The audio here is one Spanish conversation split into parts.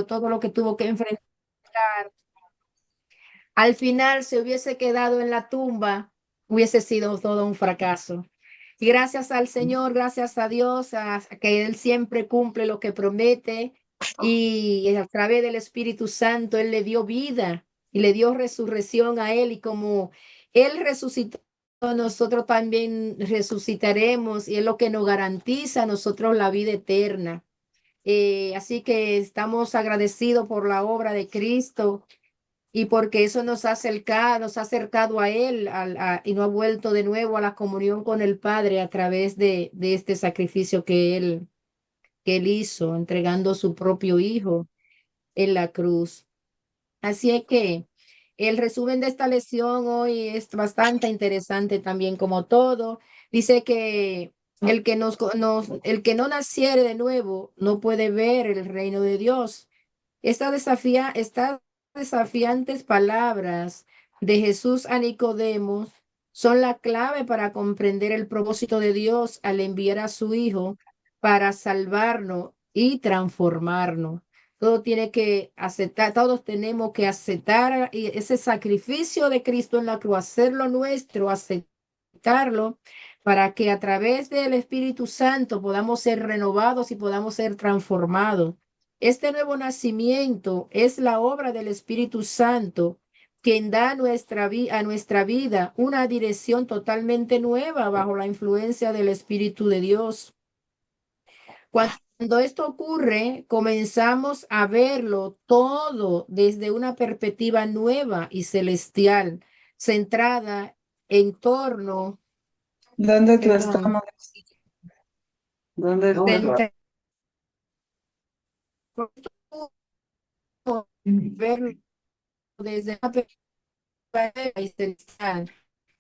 todo lo que tuvo que enfrentar, al final se hubiese quedado en la tumba, hubiese sido todo un fracaso. Y gracias al Señor, gracias a Dios, a que Él siempre cumple lo que promete y a través del Espíritu Santo Él le dio vida y le dio resurrección a Él y como Él resucitó, nosotros también resucitaremos y es lo que nos garantiza a nosotros la vida eterna. Así que estamos agradecidos por la obra de Cristo y porque eso nos ha acercado a Él y nos ha vuelto de nuevo a la comunión con el Padre a través de este sacrificio que él hizo, entregando su propio Hijo en la cruz. Así es que el resumen de esta lección hoy es bastante interesante también como todo. Dice que el que no naciere de nuevo no puede ver el reino de Dios. Estas desafiantes palabras de Jesús a Nicodemo son la clave para comprender el propósito de Dios al enviar a su Hijo para salvarnos y transformarnos. Todo tiene que aceptar, todos tenemos que aceptar ese sacrificio de Cristo en la cruz, hacerlo nuestro, aceptarlo, para que a través del Espíritu Santo podamos ser renovados y podamos ser transformados. Este nuevo nacimiento es la obra del Espíritu Santo, quien da a nuestra vida una dirección totalmente nueva bajo la influencia del Espíritu de Dios. Cuando esto ocurre, comenzamos a verlo todo desde una perspectiva nueva y celestial, centrada en torno, ¿Dónde tú perdón, estamos? ¿Dónde tú estás? centrado verlo desde una perspectiva celestial,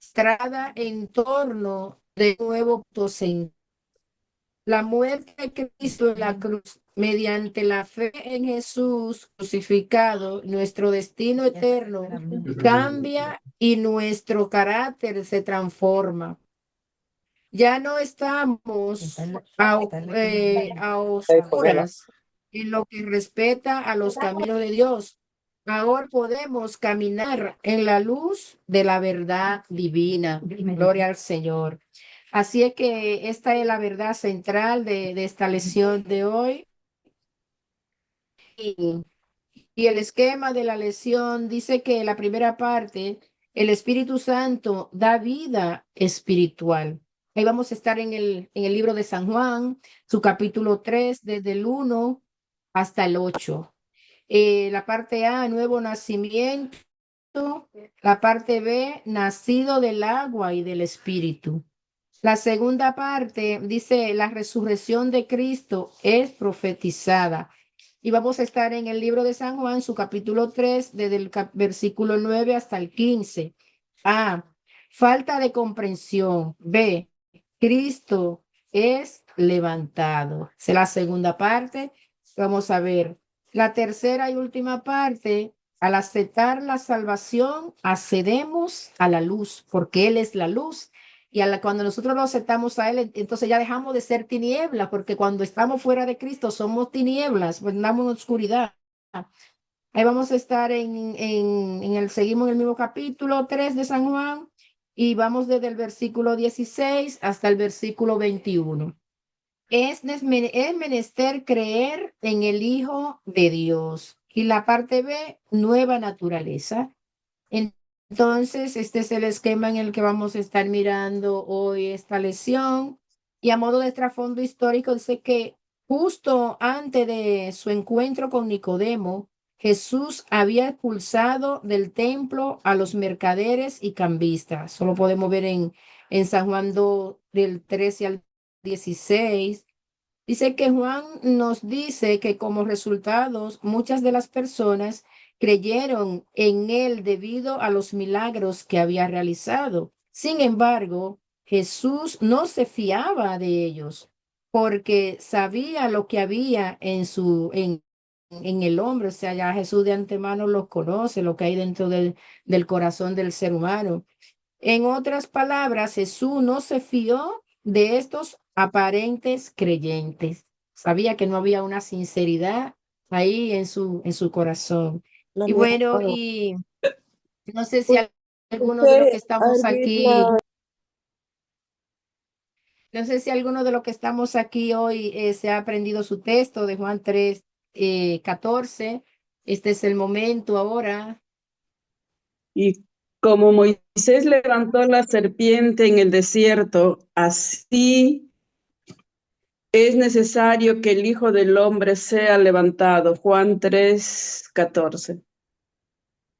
centrada en torno de nuevo docente. La muerte de Cristo en la cruz, mediante la fe en Jesús crucificado, nuestro destino eterno cambia y nuestro carácter se transforma. Ya no estamos a oscuras en lo que respecta a los caminos de Dios. Ahora podemos caminar en la luz de la verdad divina. Gloria al Señor. Así es que esta es la verdad central de esta lección de hoy. Y, y el esquema de la lección dice que la primera parte, el Espíritu Santo da vida espiritual. Ahí vamos a estar en el libro de San Juan, su capítulo 3 desde el 1 hasta el 8. La parte A, nuevo nacimiento. La parte B, nacido del agua y del Espíritu. La segunda parte dice, la resurrección de Cristo es profetizada. Y vamos a estar en el libro de San Juan, su capítulo 3 desde el versículo 9 hasta el 15. A, falta de comprensión. B, Cristo es levantado. Esa es la segunda parte. Vamos a ver. La tercera y última parte, al aceptar la salvación, accedemos a la luz, porque Él es la luz y cuando nosotros lo aceptamos a Él, entonces ya dejamos de ser tinieblas, porque cuando estamos fuera de Cristo somos tinieblas, pues andamos en oscuridad. Ahí vamos a estar seguimos en el mismo capítulo 3 de San Juan y vamos desde el versículo 16 hasta el versículo 21. Es menester creer en el Hijo de Dios. Y la parte B, nueva naturaleza. Entonces, este es el esquema en el que vamos a estar mirando hoy esta lección. Y a modo de trasfondo histórico, dice que justo antes de su encuentro con Nicodemo, Jesús había expulsado del templo a los mercaderes y cambistas. Solo podemos ver en San Juan 2, del 13 al 16. Dice que Juan nos dice que como resultados muchas de las personas creyeron en él debido a los milagros que había realizado. Sin embargo, Jesús no se fiaba de ellos porque sabía lo que había en el hombre. O sea, ya Jesús de antemano los conoce, lo que hay dentro del corazón del ser humano. En otras palabras, Jesús no se fió de estos aparentes creyentes. Sabía que no había una sinceridad ahí en su corazón. La Y mía bueno, no. y no sé si alguno de los que Usted, estamos aquí, árbitro, no sé si alguno de los que estamos aquí hoy se ha aprendido su texto de Juan 3, 14. Este es el momento ahora. Y como Moisés levantó la serpiente en el desierto, así es necesario que el Hijo del Hombre sea levantado. Juan 3:14.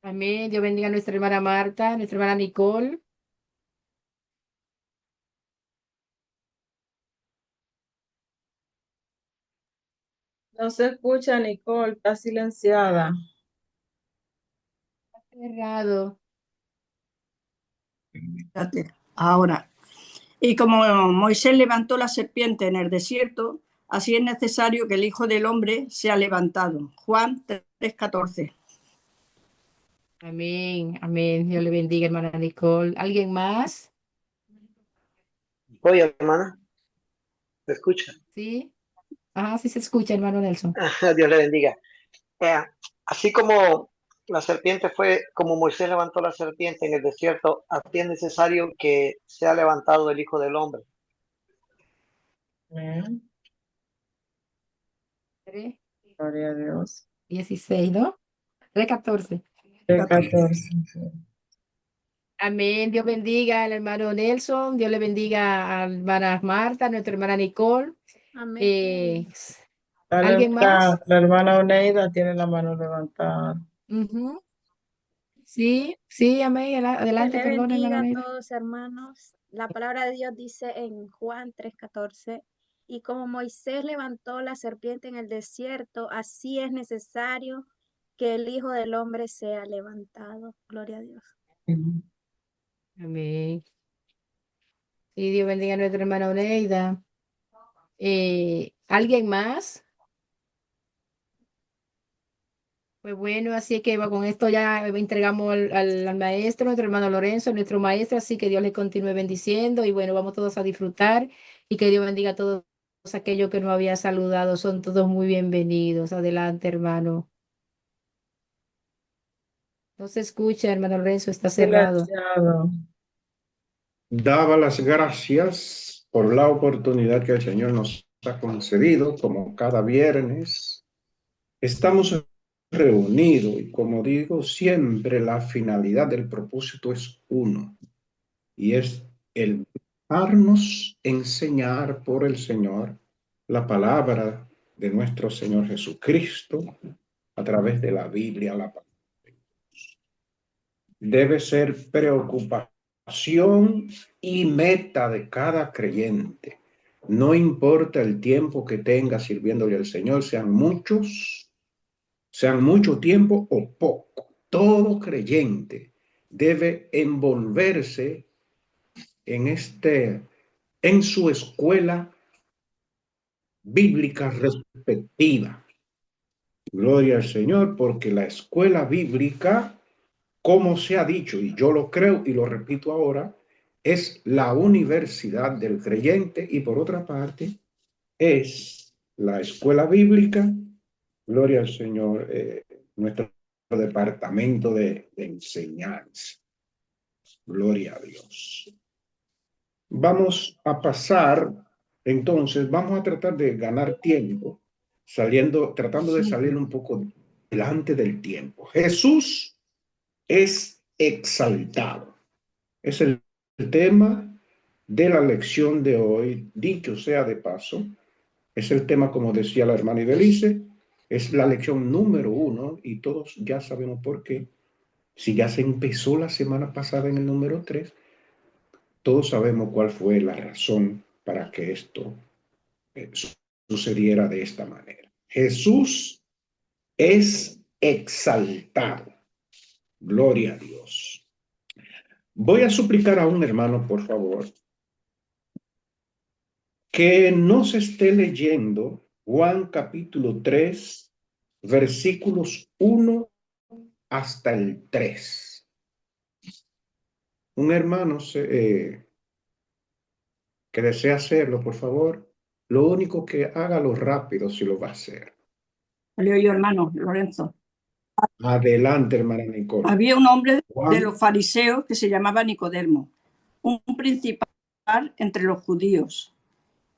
Amén. Dios bendiga a nuestra hermana Marta, nuestra hermana Nicole. No se escucha, Nicole, está silenciada. Cerrado. fíjate, ahora. Y como Moisés levantó la serpiente en el desierto, así es necesario que el Hijo del Hombre sea levantado. Juan 3:14. Amén. Amén. Dios le bendiga, hermana Nicole. ¿Alguien más? Oye, hermana, ¿me escucha? Sí. Ah, sí se escucha, hermano Nelson. Dios le bendiga. Eh, Así como la serpiente fue, como Moisés levantó la serpiente en el desierto, así es necesario que sea levantado el Hijo del Hombre. Amén. 3, Gloria a Dios. 16, ¿no? 3:14. 14. Amén. Dios bendiga al hermano Nelson. Dios le bendiga a la hermana Marta, a nuestra hermana Nicole. Amén. ¿Alguien más? La hermana Oneida tiene la mano levantada. Ujú. Sí, sí, amén. Dios Adelante, le perdón, hermano bendiga a Neida. todos, hermanos. La palabra de Dios dice en Juan 3:14, y como Moisés levantó la serpiente en el desierto, así es necesario que el Hijo del Hombre sea levantado. Gloria a Dios. Amén. Sí, Dios bendiga a nuestra hermana Oneida. ¿Alguien más? Pues bueno, así que con esto ya entregamos al maestro, nuestro hermano Lorenzo, nuestro maestro, así que Dios le continúe bendiciendo y bueno, vamos todos a disfrutar y que Dios bendiga a todos aquellos que nos había saludado, son todos muy bienvenidos. Adelante, hermano. No se escucha, hermano Lorenzo, está cerrado. Silenciado. Daba las gracias por la oportunidad que el Señor nos ha concedido, como cada viernes. Estamos reunidos y como digo, siempre la finalidad del propósito es uno, y es el dejarnos enseñar por el Señor la palabra de nuestro Señor Jesucristo a través de la Biblia, la palabra. Debe ser preocupación y meta de cada creyente. No importa el tiempo que tenga sirviéndole al Señor, sean mucho tiempo o poco. Todo creyente debe envolverse en su escuela bíblica respectiva. Gloria al Señor, porque la escuela bíblica, como se ha dicho, y yo lo creo y lo repito ahora, es la universidad del creyente y por otra parte es la escuela bíblica, gloria al Señor, nuestro departamento de enseñanza. Gloria a Dios. Vamos a pasar, entonces, vamos a tratar de ganar tiempo, tratando de salir un poco delante del tiempo. Jesús es exaltado. Es el tema de la lección de hoy, dicho sea de paso. Es el tema, como decía la hermana Ibelice, es la lección número 1 y todos ya sabemos por qué. Si ya se empezó la semana pasada en el número 3, todos sabemos cuál fue la razón para que esto sucediera de esta manera. Jesús es exaltado. Gloria a Dios. Voy a suplicar a un hermano, por favor, que no se esté leyendo Juan capítulo 3, versículos 1 hasta el 3. Un hermano que desea hacerlo, por favor, lo único que hágalo rápido si lo va a hacer. Lo leo yo, hermano Lorenzo. Adelante, hermana Nicole. Había un hombre de Juan, los fariseos que se llamaba Nicodemo, un principal entre los judíos.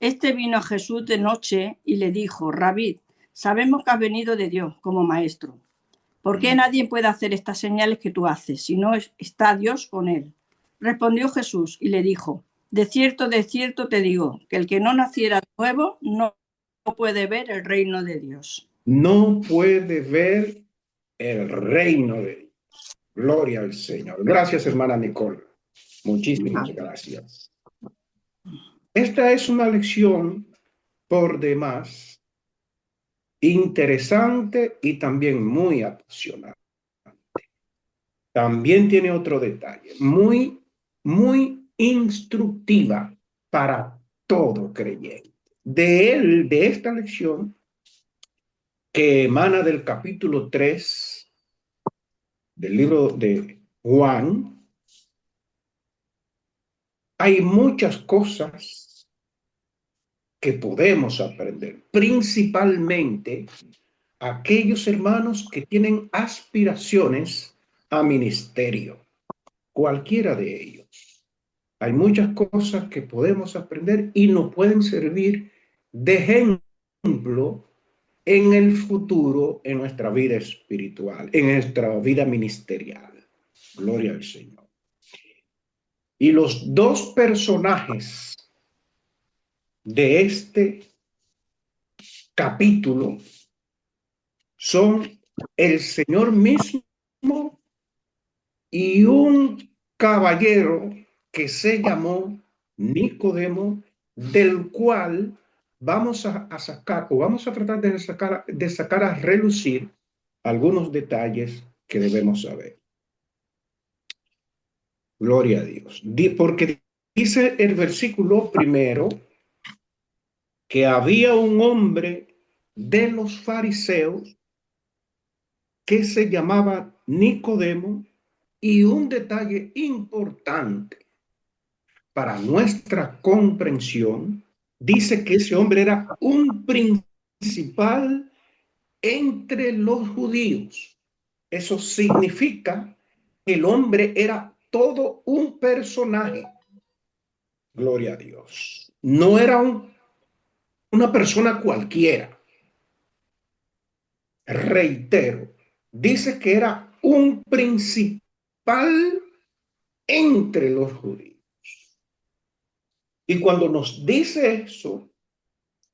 Este vino a Jesús de noche y le dijo: Rabí, sabemos que has venido de Dios como maestro. ¿Por qué nadie puede hacer estas señales que tú haces si no está Dios con él? Respondió Jesús y le dijo: de cierto te digo, que el que no naciera de nuevo no puede ver el reino de Dios. no puede ver el reino de Dios. Gloria al Señor. Gracias, hermana Nicole. Muchísimas gracias. Esta es una lección por demás interesante y también muy apasionante. También tiene otro detalle, muy instructiva para todo creyente. De esta lección, que emana del capítulo 3 del libro de Juan, hay muchas cosas que podemos aprender, principalmente aquellos hermanos que tienen aspiraciones a ministerio, cualquiera de ellos. Hay muchas cosas que podemos aprender y nos pueden servir de ejemplo en el futuro, en nuestra vida espiritual, en nuestra vida ministerial. Gloria al Señor. Y los dos personajes de este capítulo son el Señor mismo y un caballero que se llamó Nicodemo, del cual vamos a sacar, o vamos a tratar de sacar a relucir algunos detalles que debemos saber. Gloria a Dios. Porque dice el versículo primero que había un hombre de los fariseos que se llamaba Nicodemo, y un detalle importante para nuestra comprensión, dice que ese hombre era un principal entre los judíos. Eso significa que el hombre era todo un personaje. Gloria a Dios. No era una persona cualquiera. Reitero, dice que era un principal entre los judíos. Y cuando nos dice eso,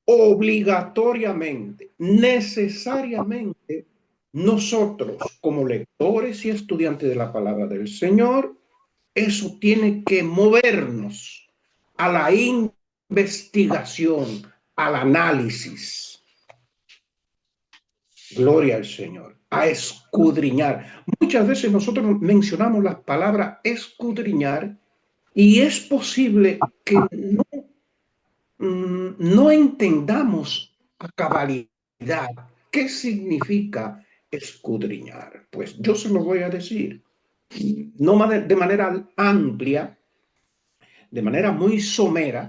obligatoriamente, necesariamente, nosotros como lectores y estudiantes de la palabra del Señor, eso tiene que movernos a la investigación, al análisis. Gloria al Señor, a escudriñar. Muchas veces nosotros mencionamos la palabra escudriñar y es posible que no entendamos a cabalidad qué significa escudriñar. Pues yo se lo voy a decir, no de manera amplia, de manera muy somera,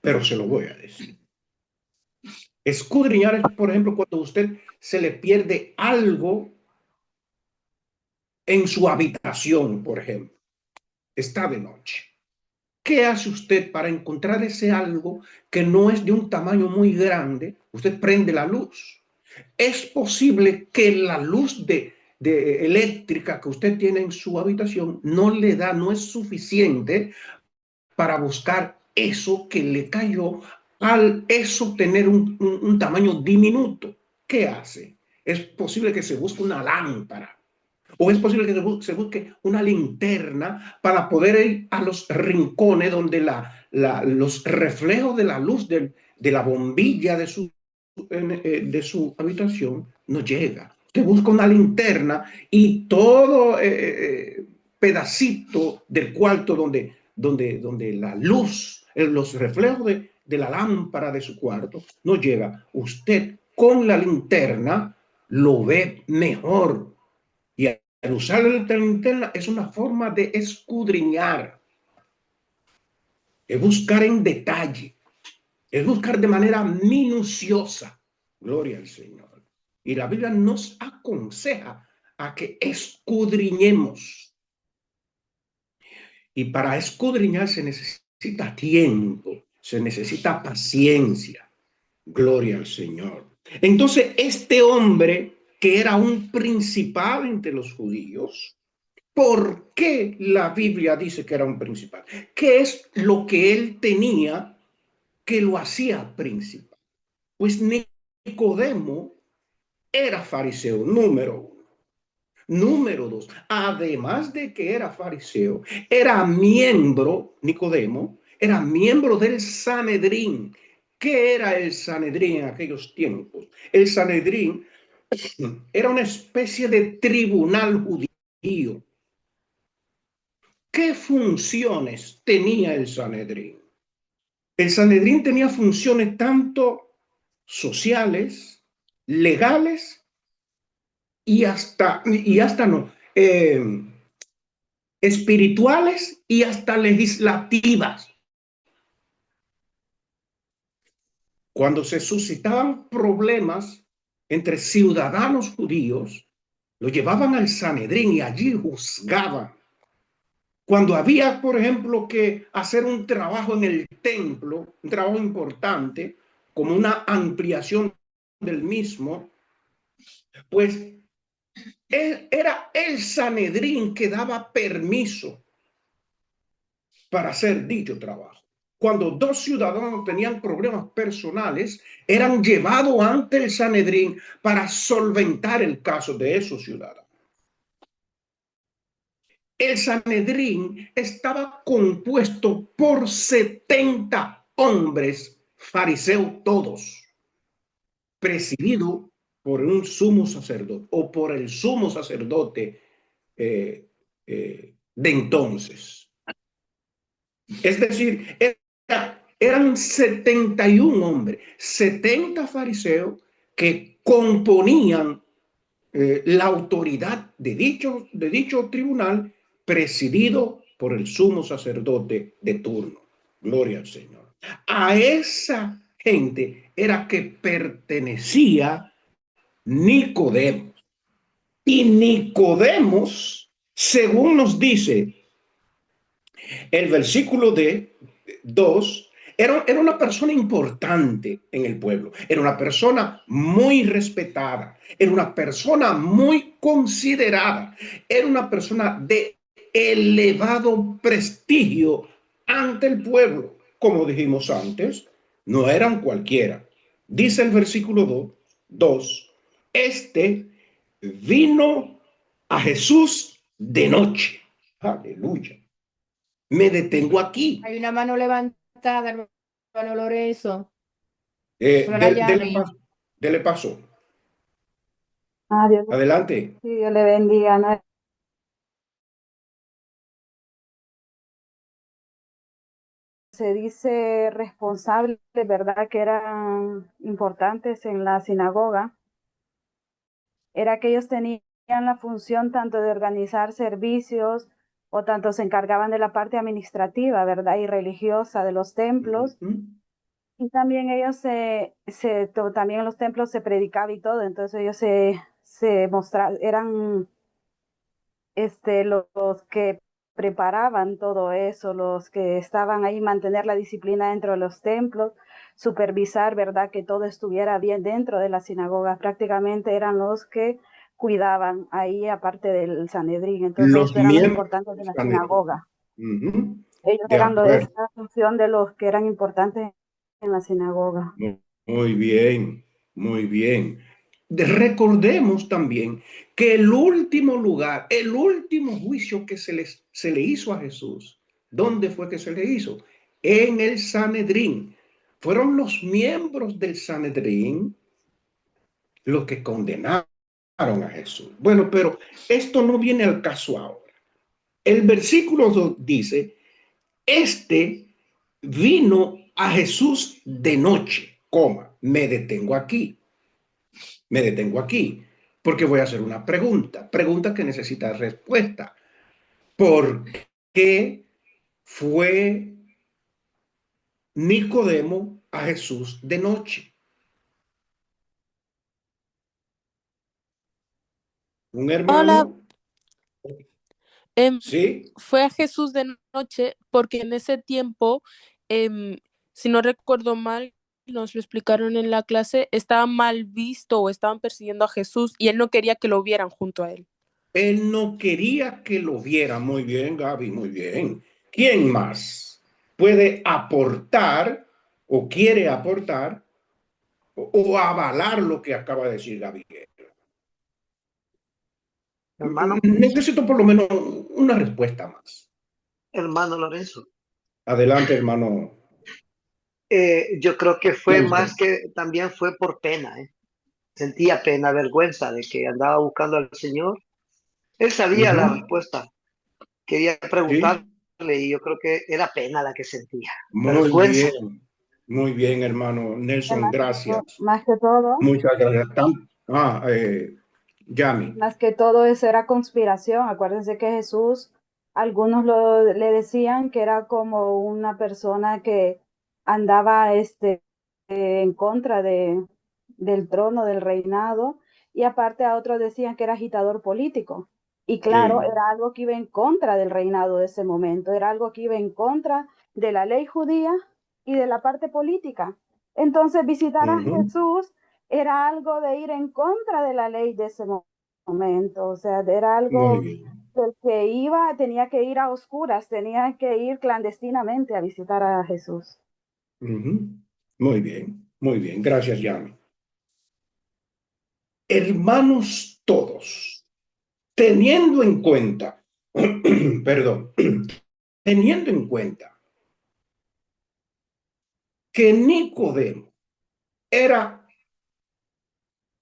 pero se lo voy a decir. Escudriñar es, por ejemplo, cuando a usted se le pierde algo en su habitación, por ejemplo. Está de noche. ¿Qué hace usted para encontrar ese algo que no es de un tamaño muy grande? Usted prende la luz. Es posible que la luz de eléctrica que usted tiene en su habitación no es suficiente para buscar eso que le cayó al eso tener un tamaño diminuto. ¿Qué hace? Es posible que se busque una lámpara. O es posible que se busque una linterna para poder ir a los rincones donde los reflejos de la luz de la bombilla de su habitación no llega. Usted busca una linterna y todo pedacito del cuarto donde la luz, los reflejos de la lámpara de su cuarto no llega. Usted con la linterna lo ve mejor. Y al usar la linterna es una forma de escudriñar, es buscar en detalle, es buscar de manera minuciosa Gloria al Señor. Y la Biblia nos aconseja a que escudriñemos. Y para escudriñar se necesita tiempo, se necesita paciencia. Gloria al Señor. Entonces, este hombre que era un principal entre los judíos, ¿por qué la Biblia dice que era un principal? ¿Qué es lo que él tenía que lo hacía principal? Pues Nicodemo era fariseo, número uno. Número dos, además de que era fariseo, era miembro, Nicodemo, era miembro del Sanedrín. ¿Qué era el Sanedrín en aquellos tiempos? El Sanedrín era una especie de tribunal judío. ¿Qué funciones tenía el Sanedrín? El Sanedrín tenía funciones tanto sociales, legales y hasta no, espirituales y hasta legislativas. Cuando se suscitaban problemas entre ciudadanos judíos, lo llevaban al Sanedrín y allí juzgaban. Cuando había, por ejemplo, que hacer un trabajo en el templo, un trabajo importante, como una ampliación del mismo, pues era el Sanedrín que daba permiso para hacer dicho trabajo. Cuando dos ciudadanos tenían problemas personales, eran llevados ante el Sanedrín para solventar el caso de esos ciudadanos. El Sanedrín estaba compuesto por 70 hombres fariseos todos, presidido por un sumo sacerdote o por el sumo sacerdote de entonces. Es decir, eran 71 hombres, 70 fariseos que componían la autoridad de dicho tribunal presidido por el sumo sacerdote de turno. Gloria al Señor. A esa gente era que pertenecía Nicodemo. Y Nicodemos, según nos dice el versículo de 2, era una persona importante en el pueblo, era una persona muy respetada, era una persona muy considerada, era una persona de elevado prestigio ante el pueblo. Como dijimos antes, no eran cualquiera. Dice el versículo 2, este vino a Jesús de noche. Aleluya. Me detengo aquí. Hay una mano levantada, hermano Lorenzo. Dele paso. Dios, Adelante. sí, Dios le bendiga. ¿No? Se dice responsables, ¿verdad? Que eran importantes en la sinagoga. Era que ellos tenían la función tanto de organizar servicios o tanto se encargaban de la parte administrativa, ¿verdad? Y religiosa de los templos. Y también ellos también en los templos se predicaba y todo, entonces ellos se mostraban, eran los que preparaban todo eso, los que estaban ahí, mantener la disciplina dentro de los templos, supervisar, ¿verdad? Que todo estuviera bien dentro de la sinagoga. Prácticamente eran los que cuidaban ahí, aparte del Sanedrín. Entonces, Los estos eran los miembros importantes de la Sanedrín. sinagoga. Ellos De eran acuerdo. esta función de los que eran importantes en la sinagoga. Muy bien, muy bien. Recordemos también que el último lugar, el último juicio que se le hizo a Jesús, ¿dónde fue que se le hizo? En el Sanedrín. Fueron los miembros del Sanedrín los que condenaron a Jesús. Bueno, pero esto no viene al caso ahora. El versículo 2 dice, este vino a Jesús de noche, me detengo aquí. Me detengo aquí porque voy a hacer una pregunta que necesita respuesta. ¿Por qué fue Nicodemo a Jesús de noche? Un Hola, hermano, em, ¿sí? fue a Jesús de noche porque en ese tiempo, em, si no recuerdo mal, nos lo explicaron en la clase, estaba mal visto o estaban persiguiendo a Jesús y él no quería que lo vieran junto a él. Él no quería que lo viera. Muy bien, Gaby, muy bien. ¿Quién más puede aportar o quiere aportar o avalar lo que acaba de decir Gaby? Hermano, Necesito por lo menos una respuesta más. hermano Lorenzo, Adelante, hermano yo creo que fue más Nelson. que también fue por pena, ¿eh? Sentía pena, vergüenza de que andaba buscando al Señor. Él sabía la Ujú. respuesta, quería Sí, preguntarle y yo creo que era pena la que sentía, vergüenza. muy bien, hermano Nelson, gracias. Más que todo, Muchas gracias. Yami. más que todo eso era conspiración. Acuérdense que Jesús, algunos le decían que era como una persona que andaba en contra del trono, del reinado, y aparte a otros decían que era agitador político. Y claro, Sí. era algo que iba en contra del reinado de ese momento, era algo que iba en contra de la ley judía y de la parte política. Entonces, visitar a Ujú. Jesús era algo de ir en contra de la ley de ese momento, o sea, era Muy algo bien. del que iba, tenía que ir a oscuras, tenía que ir clandestinamente a visitar a Jesús. Ujú. Muy bien, muy bien. Gracias, Yami. Hermanos todos, teniendo en cuenta, perdón, teniendo en cuenta que Nicodemo era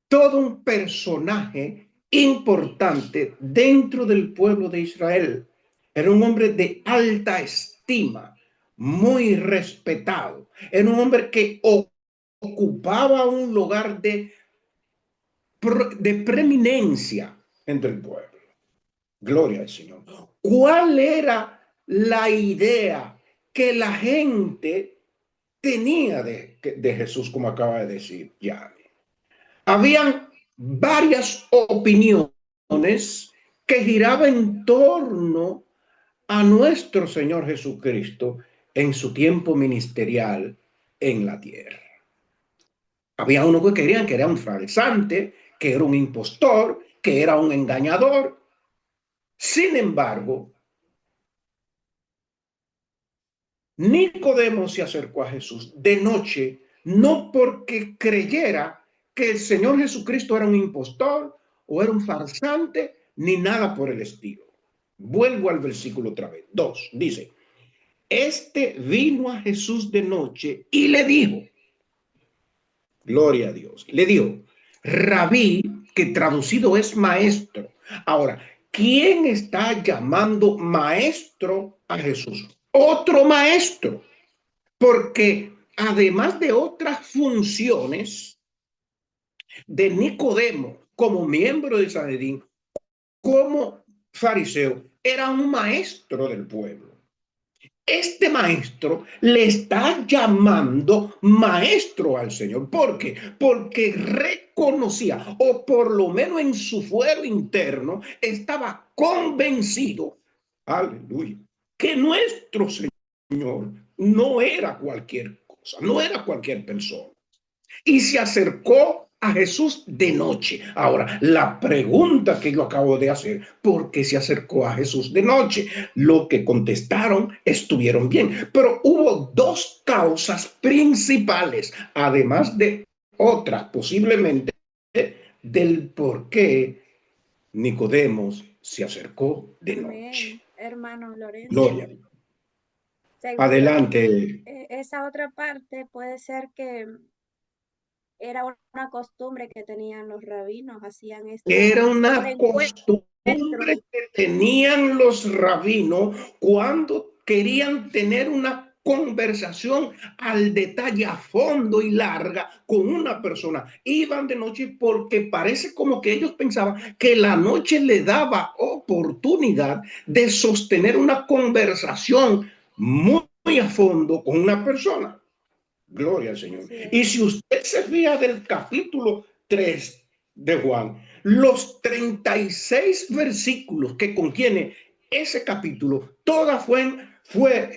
todo un personaje importante dentro del pueblo de Israel. Era un hombre de alta estima, muy respetado. Era un hombre que ocupaba un lugar de preeminencia entre el pueblo. Gloria al Señor. ¿Cuál era la idea que la gente tenía de Jesús, como acaba de decir ya? Habían varias opiniones que giraban en torno a nuestro Señor Jesucristo en su tiempo ministerial en la tierra. Había uno que querían que era un farsante, que era un impostor, que era un engañador. Sin embargo, Nicodemo se acercó a Jesús de noche, no porque creyera que el Señor Jesucristo era un impostor o era un farsante, ni nada por el estilo. Vuelvo al versículo otra vez. 2, dice, este vino a Jesús de noche y le dijo, gloria a Dios, le dijo, Rabí, que traducido es maestro. Ahora, ¿quién está llamando maestro a Jesús? Otro maestro. Porque además de otras funciones de Nicodemo como miembro de Sanedrín, como fariseo, era un maestro del pueblo. Este maestro le está llamando maestro al Señor. ¿Por qué? Porque reconocía, o por lo menos en su fuero interno, estaba convencido, aleluya, que nuestro Señor no era cualquier cosa, no era cualquier persona. Y se acercó a Jesús de noche. Ahora, la pregunta que yo acabo de hacer, ¿por qué se acercó a Jesús de noche? Lo que contestaron estuvieron bien, pero hubo dos causas principales, además de otras posiblemente, del por qué Nicodemos se acercó de noche. Amén, hermano Lorenzo. Gloria. Según yo, Adelante. esa otra parte puede ser que era una costumbre que tenían los rabinos, hacían Era estos una encuentros. costumbre que tenían los rabinos cuando querían tener una conversación al detalle, a fondo y larga con una persona. Iban de noche porque parece como que ellos pensaban que la noche le daba oportunidad de sostener una conversación muy a fondo con una persona. Gloria al Señor. Así es. Y si usted se fija del capítulo 3 de Juan, los 36 versículos que contiene ese capítulo, todas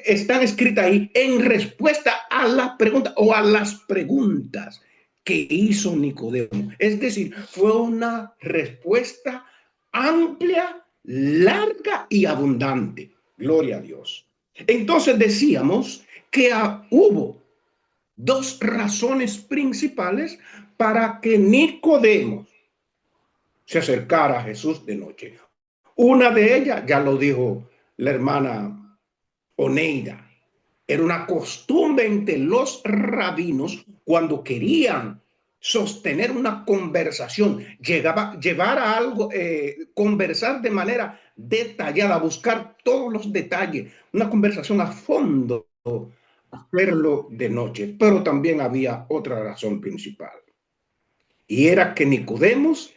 están escritas ahí en respuesta a la pregunta o a las preguntas que hizo Nicodemo. Es decir, fue una respuesta amplia, larga y abundante. Gloria a Dios. Entonces decíamos que hubo dos razones principales para que Nicodemo se acercara a Jesús de noche. Una de ellas, ya lo dijo la hermana Oneida, era una costumbre entre los rabinos cuando querían sostener una conversación, llevar a algo, conversar de manera detallada, buscar todos los detalles, una conversación a fondo, hacerlo de noche. Pero también había otra razón principal, y era que Nicodemos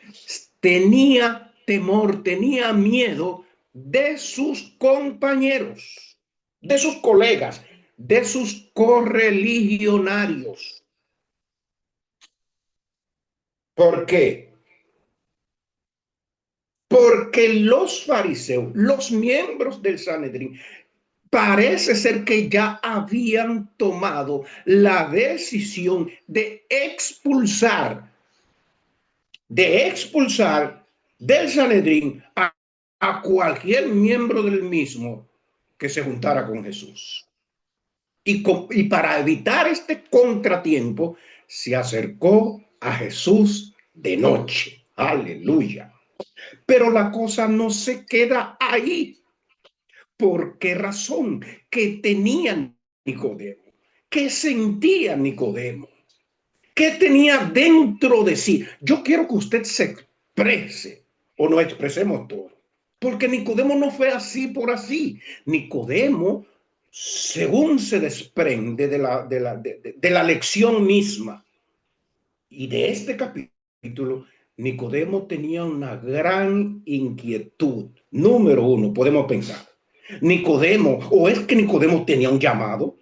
tenía temor, tenía miedo de sus compañeros, de sus colegas, de sus correligionarios. ¿Por qué? Porque los fariseos, los miembros del Sanedrín, parece ser que ya habían tomado la decisión de expulsar del Sanedrín a cualquier miembro del mismo que se juntara con Jesús. Y para evitar este contratiempo, se acercó a Jesús de noche. Aleluya. Pero la cosa no se queda ahí. ¿Por qué razón? ¿Qué tenía Nicodemo? ¿Qué sentía Nicodemo? ¿Qué tenía dentro de sí? Yo quiero que usted se exprese o nos expresemos todo. Porque Nicodemo no fue así por así. Nicodemo, según se desprende de la lección misma y de este capítulo, Nicodemo tenía una gran inquietud. Número uno, podemos pensar. Nicodemo, ¿o es que Nicodemo tenía un llamado?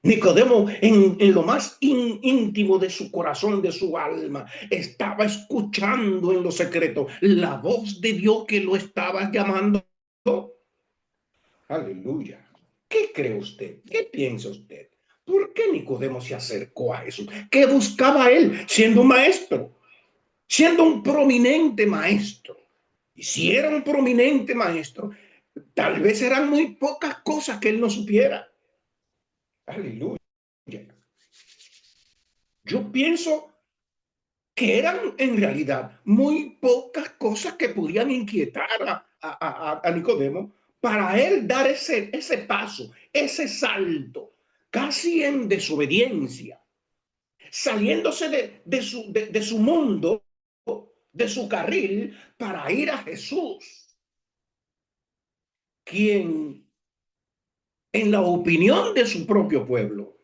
Nicodemo, en lo más íntimo de su corazón, de su alma, estaba escuchando en lo secreto la voz de Dios que lo estaba llamando. Aleluya. ¿Qué cree usted? ¿Qué piensa usted? ¿Por qué Nicodemo se acercó a Jesús? ¿Qué buscaba él siendo un maestro? Siendo un prominente maestro. Y si era un prominente maestro, tal vez eran muy pocas cosas que él no supiera. Aleluya. Yo pienso que eran en realidad muy pocas cosas que podían inquietar a Nicodemo para él dar ese paso, ese salto, casi en desobediencia, saliéndose de su mundo, de su carril, para ir a Jesús, quien, en la opinión de su propio pueblo,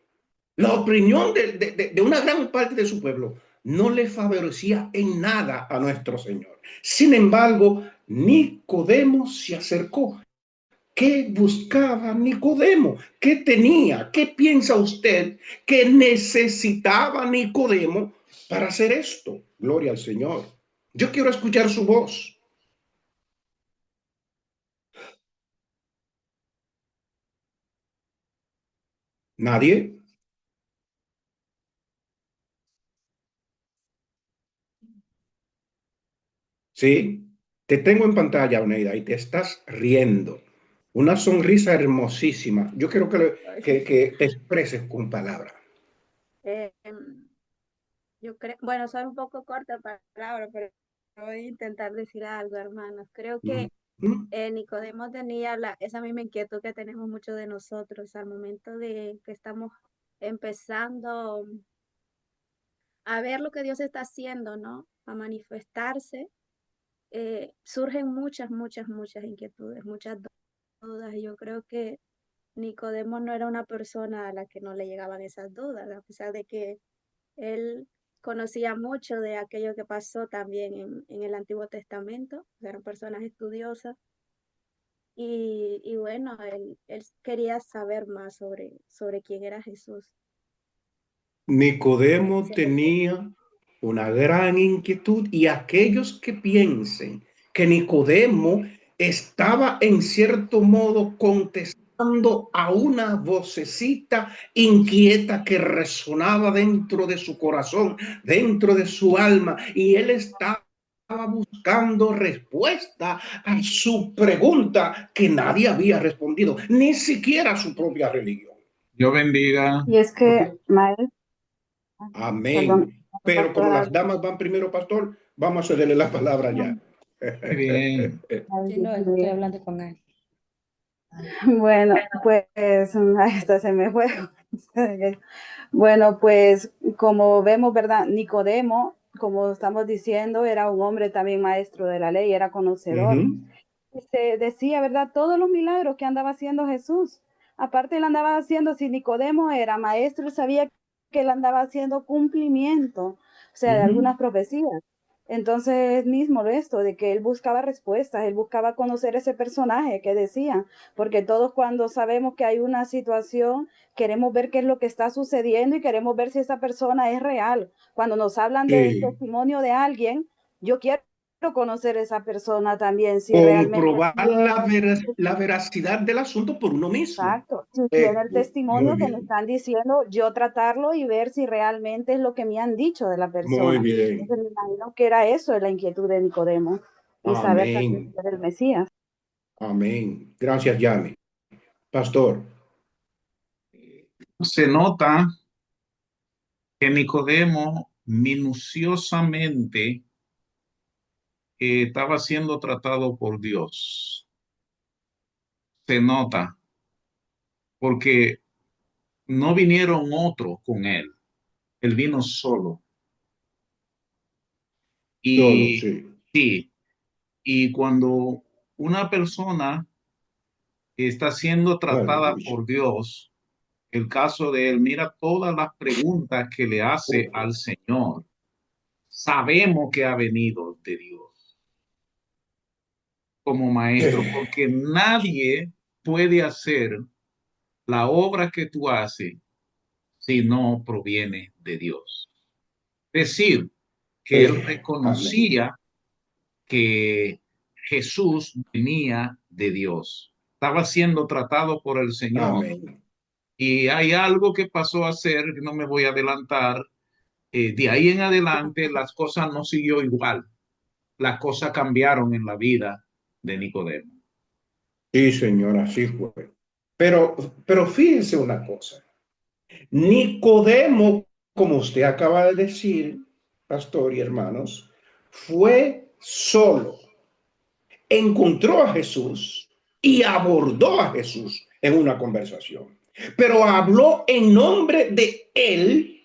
la opinión de una gran parte de su pueblo, no le favorecía en nada a nuestro Señor. Sin embargo, Nicodemo se acercó. ¿Qué buscaba Nicodemo? ¿Qué tenía? ¿Qué piensa usted que necesitaba Nicodemo para hacer esto? Gloria al Señor. Yo quiero escuchar su voz. ¿Nadie? Sí, te tengo en pantalla, Oneida, y te estás riendo. Una sonrisa hermosísima. Yo quiero que te expreses con palabras. Eh, yo creo, bueno, soy un poco corta para palabra, pero voy a intentar decir algo, hermanos. Creo que Nicodemo tenía esa misma inquietud que tenemos muchos de nosotros al momento de que estamos empezando a ver lo que Dios está haciendo, ¿no? A manifestarse. Surgen muchas inquietudes, muchas dudas. Y yo creo que Nicodemo no era una persona a la que no le llegaban esas dudas, a pesar de que él conocía mucho de aquello que pasó también en el Antiguo Testamento, eran personas estudiosas. Y bueno, él quería saber más sobre quién era Jesús. Nicodemo Se le- tenía una gran inquietud, y aquellos que piensen que Nicodemo estaba en cierto modo contestando a una vocecita inquieta que resonaba dentro de su corazón, dentro de su alma, y él estaba buscando respuesta a su pregunta que nadie había respondido, ni siquiera su propia religión. Dios bendiga. Y es que, maestro, Amén. perdón, Pero como las damas van primero, pastor, vamos a cederle la palabra ya. Muy bien. Sí, no, estoy hablando con alguien. Bueno, pues, esta se me fue. Bueno, pues, como vemos, ¿verdad? Nicodemo, como estamos diciendo, era un hombre también maestro de la ley, era conocedor. Se decía, ¿verdad? Todos los milagros que andaba haciendo Jesús. Aparte, él andaba haciendo, si Nicodemo era maestro, él sabía que él andaba haciendo cumplimiento, o sea, de algunas profecías. Entonces, mismo esto, de que él buscaba respuestas, él buscaba conocer ese personaje que decía, porque todos cuando sabemos que hay una situación, queremos ver qué es lo que está sucediendo y queremos ver si esa persona es real. Cuando nos hablan del testimonio de alguien, yo quiero conocer esa persona también, si comprobar realmente la veracidad del asunto por uno mismo. Exacto, si tiene el testimonio que me están diciendo, yo tratarlo y ver si realmente es lo que me han dicho de la persona. Muy bien. Entonces me imagino que era eso, la inquietud de Nicodemo, y saber también ser el Mesías. Amén. Gracias, Yami. Pastor. Se nota que Nicodemo minuciosamente estaba siendo tratado por Dios. Se nota porque no vinieron otros con él. Él vino solo. Y sí, y cuando una persona está siendo tratada por Dios, el caso de él, mira todas las preguntas que le hace al Señor. Sabemos que ha venido de Dios como maestro, porque nadie puede hacer la obra que tú haces si no proviene de Dios. Es decir, que él reconocía que Jesús venía de Dios. Estaba siendo tratado por el Señor. Amén. Y hay algo que pasó a ser, no me voy a adelantar, de ahí en adelante las cosas no siguió igual. Las cosas cambiaron en la vida de Nicodemo. Sí, señor, así fue. Pero fíjense una cosa. Nicodemo, como usted acaba de decir, pastor y hermanos, fue solo. Encontró a Jesús y abordó a Jesús en una conversación. Pero habló en nombre de él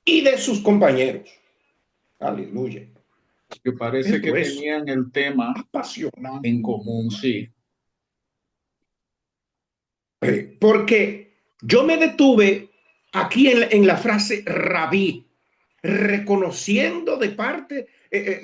y de sus compañeros. Aleluya. Que parece que tenían el tema apasionante en común, sí. Porque yo me detuve aquí en la frase rabí, reconociendo de parte,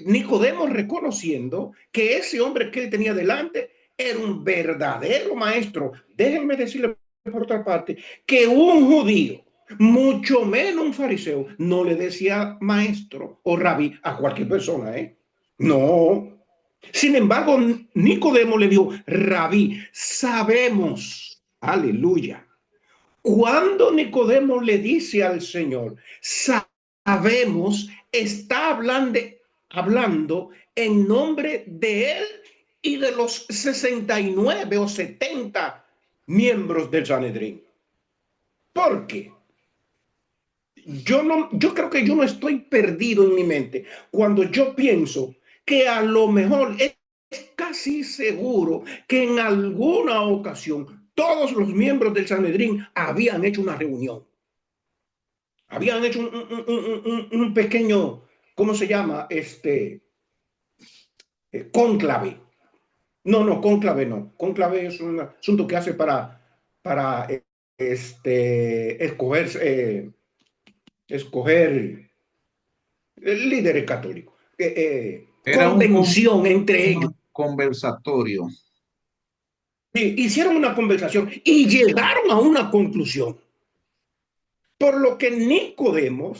Nicodemo reconociendo que ese hombre que él tenía delante era un verdadero maestro. Déjenme decirle por otra parte que un judío, mucho menos un fariseo, no le decía maestro o rabí a cualquier persona, ¿eh? No. Sin embargo, Nicodemo le dijo, rabí, sabemos, aleluya. Cuando Nicodemo le dice al Señor, sabemos, está hablando en nombre de él y de los 69 o 70 miembros del Sanedrín. ¿Por qué? Yo creo que yo no estoy perdido en mi mente cuando yo pienso que a lo mejor es casi seguro que en alguna ocasión todos los miembros del Sanedrín habían hecho una reunión. Habían hecho un pequeño, ¿cómo se llama? Cónclave. No, cónclave no. Cónclave es un asunto que hace para escoger líderes católicos. Era convención entre ellos. Conversatorio. Sí, hicieron una conversación y llegaron a una conclusión. Por lo que Nicodemo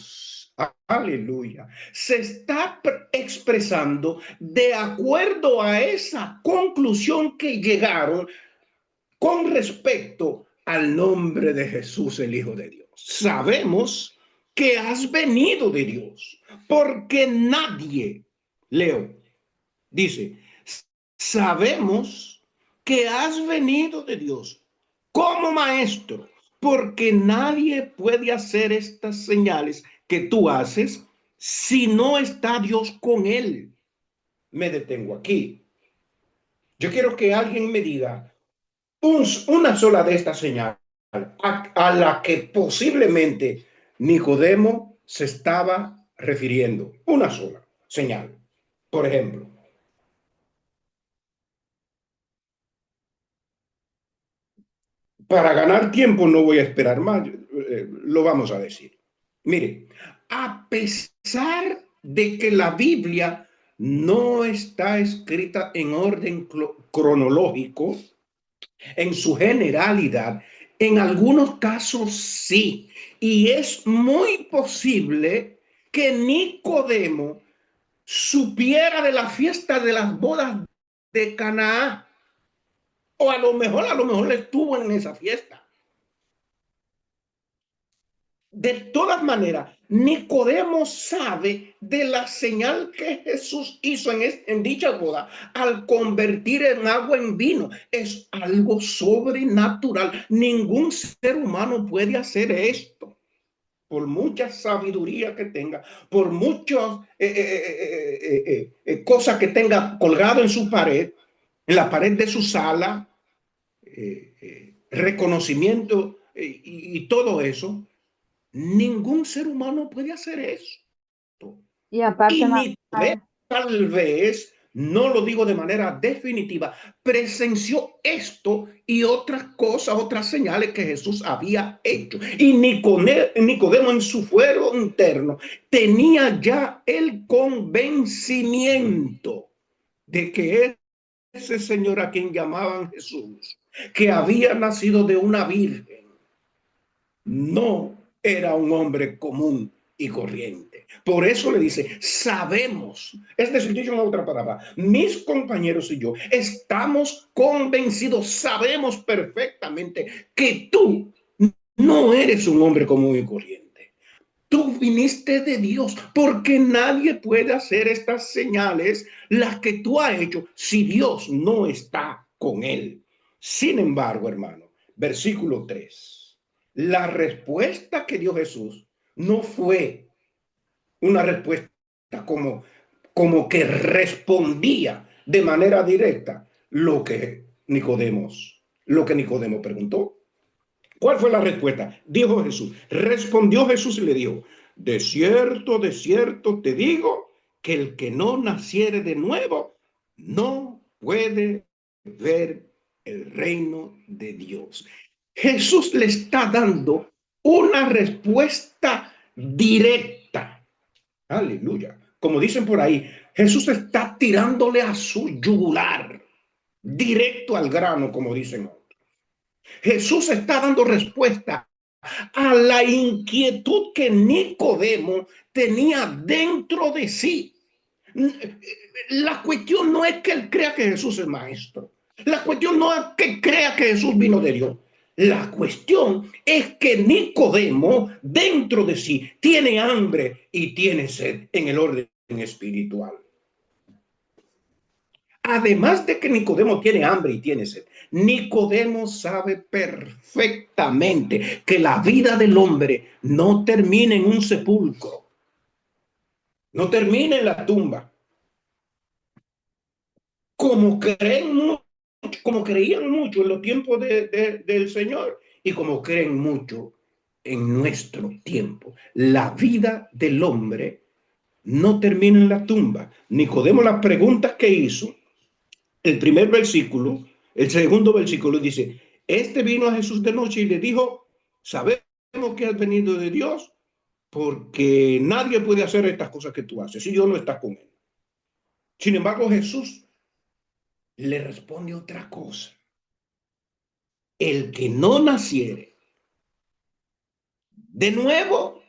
Aleluya. Se está expresando de acuerdo a esa conclusión que llegaron con respecto al nombre de Jesús, el Hijo de Dios. Sabemos que has venido de Dios, porque nadie, Leo, dice, sabemos que has venido de Dios como maestro, porque nadie puede hacer estas señales que tú haces si no está Dios con él. Me detengo aquí. Yo quiero que alguien me diga una sola de estas señales a la que posiblemente Nicodemo se estaba refiriendo. Una sola señal. Por ejemplo, para ganar tiempo no voy a esperar más, lo vamos a decir. Mire, a pesar de que la Biblia no está escrita en orden cronológico, en su generalidad, en algunos casos sí. Y es muy posible que Nicodemo supiera de la fiesta de las bodas de Canaán. O a lo mejor estuvo en esa fiesta. De todas maneras, Nicodemo sabe de la señal que Jesús hizo en dicha boda al convertir en agua en vino. Es algo sobrenatural. Ningún ser humano puede hacer esto. Por mucha sabiduría que tenga, por muchas cosas que tenga colgado en su pared, en la pared de su sala, reconocimiento y todo eso. Ningún ser humano puede hacer eso. Y aparte, Y ni tal vez, no lo digo de manera definitiva, presenció esto y otras cosas, otras señales que Jesús había hecho. Y Nicodemo en su fuero interno tenía ya el convencimiento de que ese Señor a quien llamaban Jesús, que había nacido de una virgen, no era un hombre común y corriente. Por eso le dice, sabemos, es decir, dicho en otra palabra, mis compañeros y yo estamos convencidos, sabemos perfectamente que tú no eres un hombre común y corriente. Tú viniste de Dios, porque nadie puede hacer estas señales, las que tú has hecho, si Dios no está con él. Sin embargo, hermano, versículo 3. La respuesta que dio Jesús no fue una respuesta como que respondía de manera directa lo que Nicodemo preguntó. ¿Cuál fue la respuesta? Dijo Jesús. Respondió Jesús y le dijo, de cierto te digo que el que no naciere de nuevo no puede ver el reino de Dios. Jesús le está dando una respuesta directa. Aleluya. Como dicen por ahí, Jesús está tirándole a su yugular, directo al grano, como dicen otros. Jesús está dando respuesta a la inquietud que Nicodemo tenía dentro de sí. La cuestión no es que él crea que Jesús es maestro. La cuestión no es que crea que Jesús vino de Dios. La cuestión es que Nicodemo dentro de sí tiene hambre y tiene sed en el orden espiritual. Además de que Nicodemo tiene hambre y tiene sed, Nicodemo sabe perfectamente que la vida del hombre no termina en un sepulcro, no termina en la tumba. Como creían mucho en los tiempos del Señor y como creen mucho en nuestro tiempo. La vida del hombre no termina en la tumba. Nicodemo, las preguntas que hizo, el primer versículo, el segundo versículo dice, este vino a Jesús de noche y le dijo, sabemos que has venido de Dios porque nadie puede hacer estas cosas que tú haces si Dios no está con él. Sin embargo, Jesús le responde otra cosa. El que no naciere de nuevo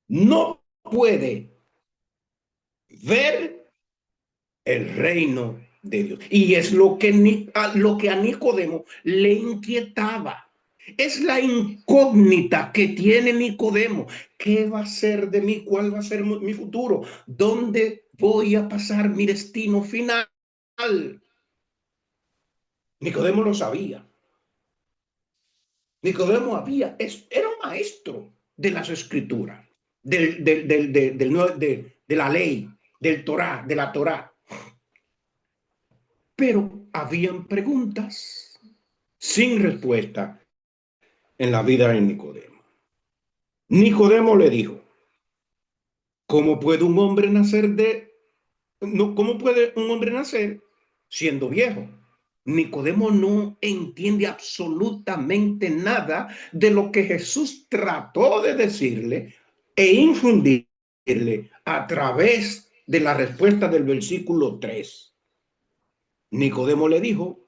no puede ver el reino de Dios. Y es lo que a Nicodemo le inquietaba. Es la incógnita que tiene Nicodemo. ¿Qué va a ser de mí? ¿Cuál va a ser mi futuro? ¿Dónde voy a pasar mi destino final? Nicodemo lo sabía. Nicodemo era un maestro de las escrituras, de la ley, de la Torá. Pero habían preguntas sin respuesta en la vida de Nicodemo. Nicodemo le dijo, ¿cómo puede un hombre nacer siendo viejo? Nicodemo no entiende absolutamente nada de lo que Jesús trató de decirle e infundirle a través de la respuesta del versículo 3. Nicodemo le dijo,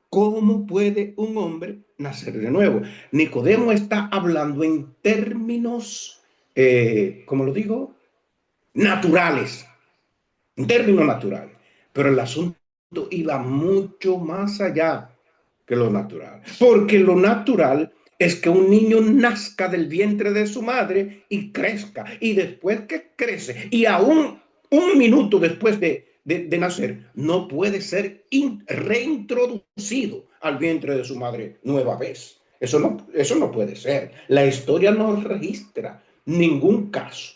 ¿cómo puede un hombre nacer de nuevo? Nicodemo está hablando en términos, ¿cómo lo digo? Naturales, en términos naturales. Pero el asunto iba mucho más allá que lo natural. Porque lo natural es que un niño nazca del vientre de su madre y crezca. Y después que crece, y aún un minuto después de nacer, no puede ser reintroducido al vientre de su madre nueva vez. Eso no puede ser. La historia no registra ningún caso.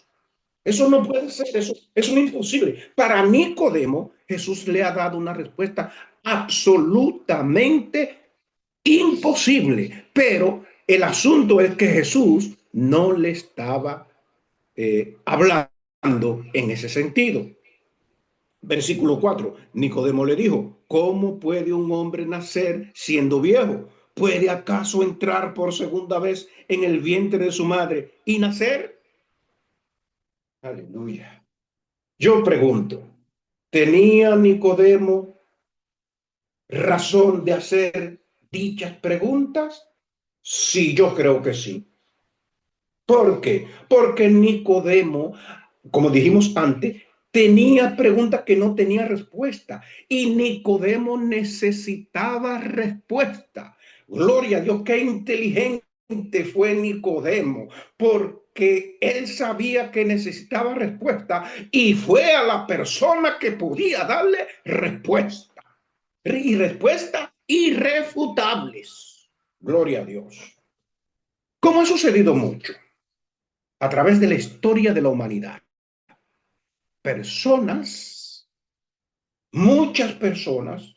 Eso no puede ser, eso es imposible. Para Nicodemo, Jesús le ha dado una respuesta absolutamente imposible. Pero el asunto es que Jesús no le estaba hablando en ese sentido. Versículo 4, Nicodemo le dijo, ¿cómo puede un hombre nacer siendo viejo? ¿Puede acaso entrar por segunda vez en el vientre de su madre y nacer? Aleluya. Yo pregunto, ¿tenía Nicodemo razón de hacer dichas preguntas? Sí, yo creo que sí. ¿Por qué? Porque Nicodemo, como dijimos antes, tenía preguntas que no tenía respuesta y Nicodemo necesitaba respuesta. Gloria a Dios, qué inteligente fue Nicodemo, porque él sabía que necesitaba respuesta y fue a la persona que podía darle respuesta. Y respuestas irrefutables. Gloria a Dios. Como ha sucedido mucho a través de la historia de la humanidad. Muchas personas,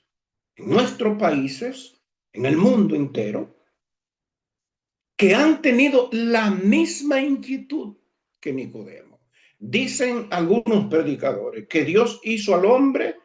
en nuestros países, en el mundo entero, que han tenido la misma inquietud que Nicodemo. Dicen algunos predicadores que Dios hizo al hombre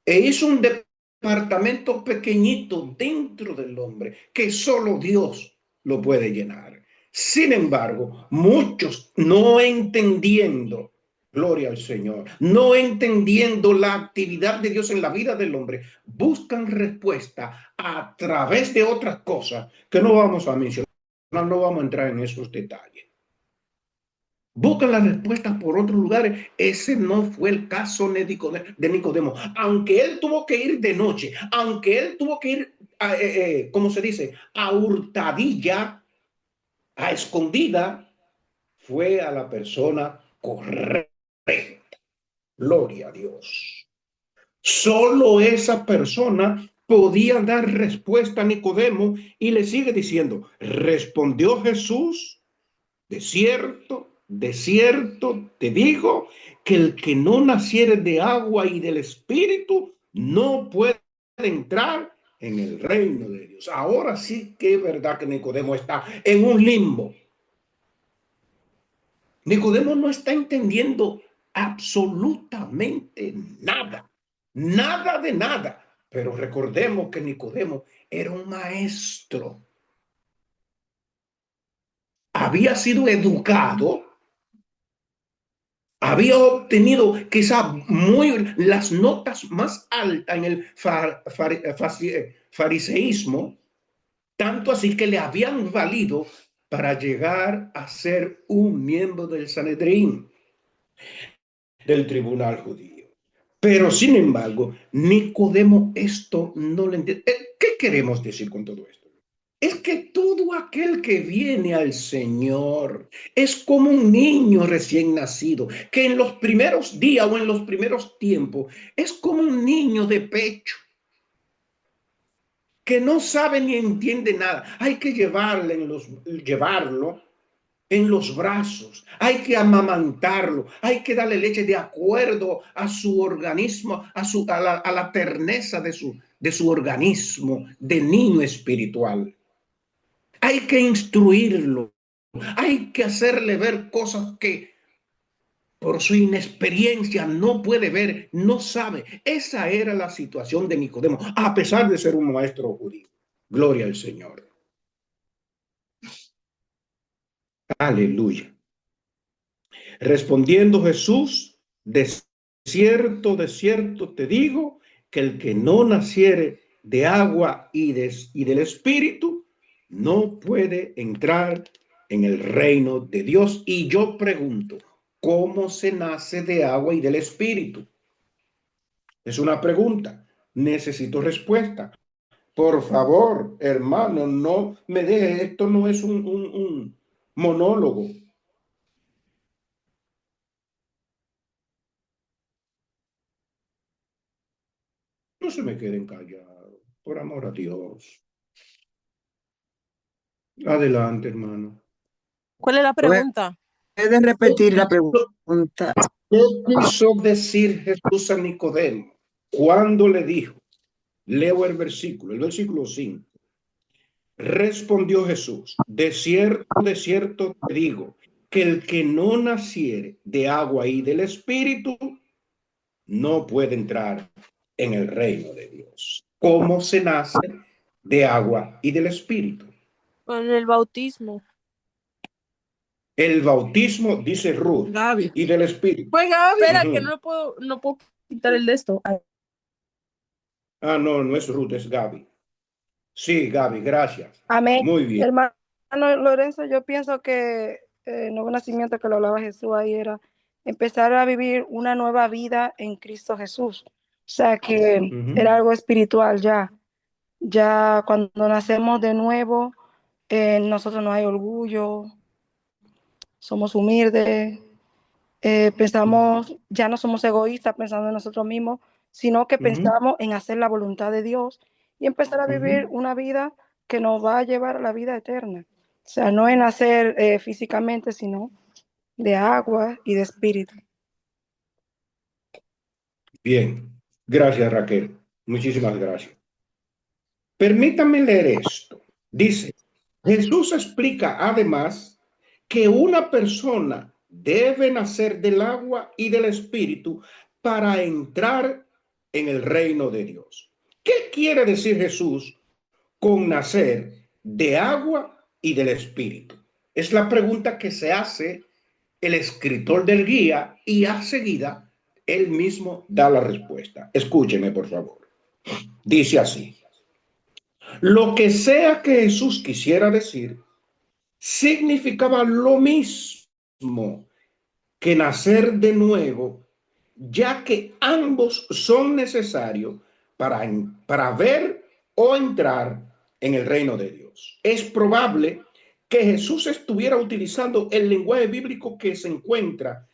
e hizo un departamento pequeñito dentro del hombre que solo Dios lo puede llenar. Sin embargo, muchos no entendiendo, gloria al Señor, no entendiendo la actividad de Dios en la vida del hombre, buscan respuesta a través de otras cosas que no vamos a mencionar, no vamos a entrar en esos detalles. Buscan las respuestas por otros lugares. Ese no fue el caso de Nicodemo. Aunque él tuvo que ir de noche, aunque él tuvo que ir, ¿cómo se dice? A hurtadilla, a escondida, fue a la persona correcta. Gloria a Dios. Solo esa persona podía dar respuesta a Nicodemo y le sigue diciendo, respondió Jesús, de cierto te digo que el que no naciere de agua y del Espíritu no puede entrar en el reino de Dios. Ahora sí que es verdad que Nicodemo está en un limbo. Nicodemo no está entendiendo absolutamente nada, nada de nada. Pero recordemos que Nicodemo era un maestro. Había sido educado, había obtenido quizá las notas más altas en el fariseísmo, tanto así que le habían valido para llegar a ser un miembro del Sanedrín, del tribunal judío. Pero sin embargo, Nicodemo esto no lo entiende. ¿Qué queremos decir con todo esto? Es que todo aquel que viene al Señor es como un niño recién nacido, que en los primeros días o en los primeros tiempos es como un niño de pecho, que no sabe ni entiende nada. Hay que llevarlo en los brazos, hay que amamantarlo, hay que darle leche de acuerdo a su organismo, a la terneza de su organismo de niño espiritual. Hay que instruirlo, hay que hacerle ver cosas que por su inexperiencia no puede ver, no sabe. Esa era la situación de Nicodemo, a pesar de ser un maestro judío. Gloria al Señor. Aleluya. Respondiendo Jesús, de cierto te digo, que el que no naciere de agua y del Espíritu, no puede entrar en el reino de Dios. Y yo pregunto, ¿cómo se nace de agua y del Espíritu? Es una pregunta. Necesito respuesta. Por favor, hermano, no me deje. Esto no es un monólogo. No se me queden callados, por amor a Dios. Adelante, hermano. ¿Cuál es la pregunta? ¿Puedes repetir la pregunta? ¿Qué quiso decir Jesús a Nicodemo cuando le dijo? Leo el versículo 5. Respondió Jesús, de cierto te digo, que el que no naciere de agua y del Espíritu no puede entrar en el reino de Dios. ¿Cómo se nace de agua y del Espíritu? Con el bautismo. El bautismo, dice Ruth, Gaby. y del Espíritu. Pues Gaby. Espera, que no puedo quitar el de esto. No es Ruth, es Gaby. Sí, Gaby, gracias. Amén. Muy bien. Hermano Lorenzo, yo pienso que el nuevo nacimiento que lo hablaba Jesús ahí era empezar a vivir una nueva vida en Cristo Jesús. O sea que era algo espiritual ya. Ya cuando nacemos de nuevo, nosotros no hay orgullo, somos humildes, pensamos, ya no somos egoístas pensando en nosotros mismos, sino que pensamos en hacer la voluntad de Dios y empezar a vivir una vida que nos va a llevar a la vida eterna. O sea, no en nacer físicamente, sino de agua y de espíritu. Bien, gracias Raquel. Muchísimas gracias. Permítame leer esto. Dice, Jesús explica además que una persona debe nacer del agua y del Espíritu para entrar en el reino de Dios. ¿Qué quiere decir Jesús con nacer de agua y del Espíritu? Es la pregunta que se hace el escritor del guía y a seguida él mismo da la respuesta. Escúcheme, por favor. Dice así. Lo que sea que Jesús quisiera decir significaba lo mismo que nacer de nuevo, ya que ambos son necesarios para ver o entrar en el reino de Dios. Es probable que Jesús estuviera utilizando el lenguaje bíblico que se encuentra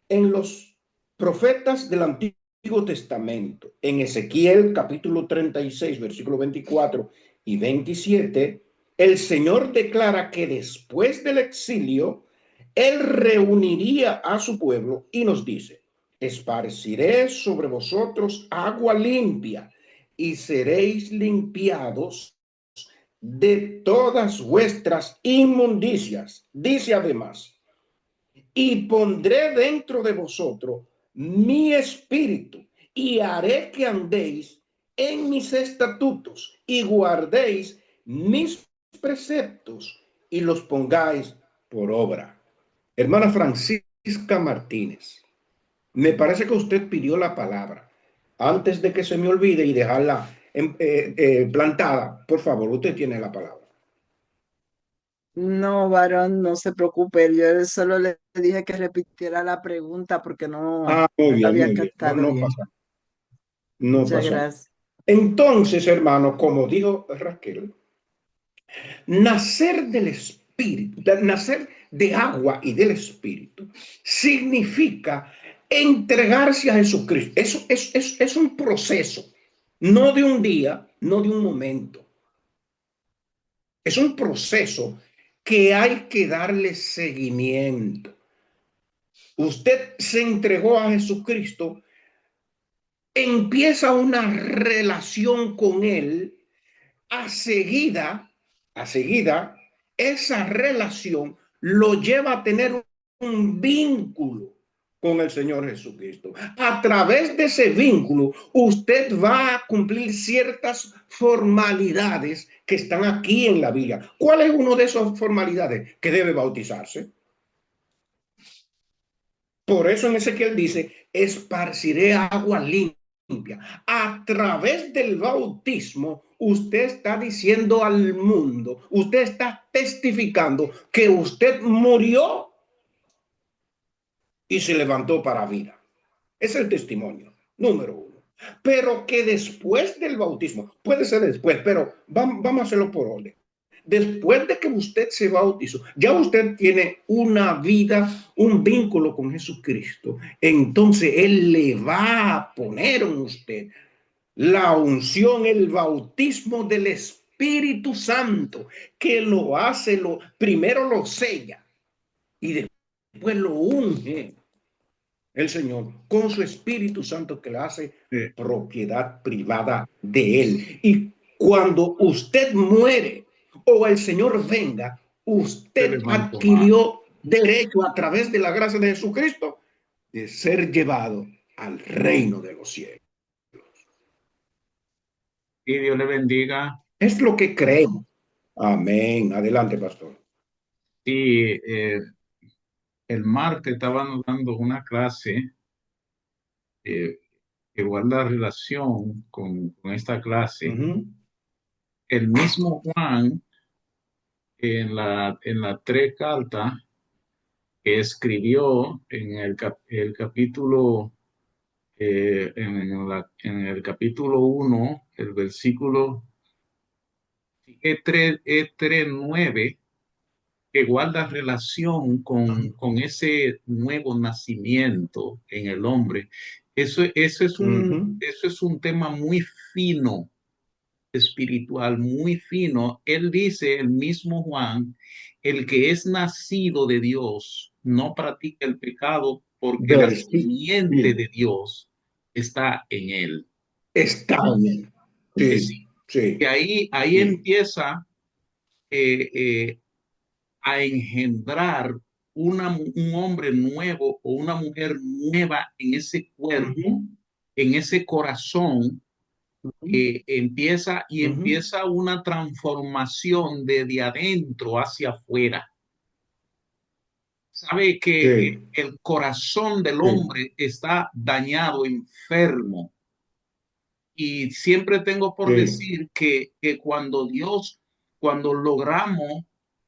en los profetas del Antiguo Testamento. En Ezequiel capítulo 36, versículo 24 y 27, el Señor declara que después del exilio, Él reuniría a su pueblo y nos dice, esparciré sobre vosotros agua limpia y seréis limpiados de todas vuestras inmundicias. Dice además, y pondré dentro de vosotros mi espíritu y haré que andéis en mis estatutos y guardéis mis preceptos y los pongáis por obra. Hermana Francisca Martínez, me parece que usted pidió la palabra. Antes de que se me olvide y dejarla plantada, por favor, usted tiene la palabra. No, varón, no se preocupe. Yo solo le dije que repitiera la pregunta porque no Ah, muy la bien, había muy bien. No, captado no bien. pasa, no Muchas pasa. gracias. Entonces, hermano, como dijo Raquel, nacer del Espíritu, nacer de agua y del Espíritu, significa entregarse a Jesucristo. Eso es un proceso, no de un día, no de un momento. Es un proceso que hay que darle seguimiento. Usted se entregó a Jesucristo, empieza una relación con Él, a seguida, esa relación lo lleva a tener un vínculo con el Señor Jesucristo. A través de ese vínculo, usted va a cumplir ciertas formalidades que están aquí en la Biblia. ¿Cuál es una de esas formalidades? Que debe bautizarse. Por eso en Ezequiel dice, esparciré agua limpia. A través del bautismo, usted está diciendo al mundo, usted está testificando que usted murió y se levantó para vida. Es el testimonio, número uno. Pero que después del bautismo, puede ser después, pero vamos a hacerlo por orden. Después de que usted se bautizó, ya usted tiene una vida, un vínculo con Jesucristo. Entonces Él le va a poner en usted la unción, el bautismo del Espíritu Santo, que lo hace, primero lo sella y después lo unge el Señor con su Espíritu Santo que le hace propiedad privada de Él. Y cuando usted muere o el Señor venga, usted adquirió derecho a través de la gracia de Jesucristo de ser llevado al reino de los cielos. Y Dios le bendiga. Es lo que creemos. Amén. Adelante, pastor. Sí, el martes estaban dando una clase que guarda relación con esta clase. El mismo Juan, en la 3 cartas que escribió en el capítulo, en el capítulo 1, el versículo E3:9, que guarda relación con ese nuevo nacimiento en el hombre. Eso es un tema muy fino, espiritual, muy fino. Él dice, el mismo Juan, el que es nacido de Dios no practica el pecado porque la simiente de Dios está en él. Está en él. Sí, sí. Y ahí Sí. empieza a engendrar un hombre nuevo o una mujer nueva en ese cuerpo, en ese corazón. Empieza una transformación desde adentro hacia afuera. Sabe que el corazón del hombre está dañado, enfermo. Y siempre tengo por decir que cuando logramos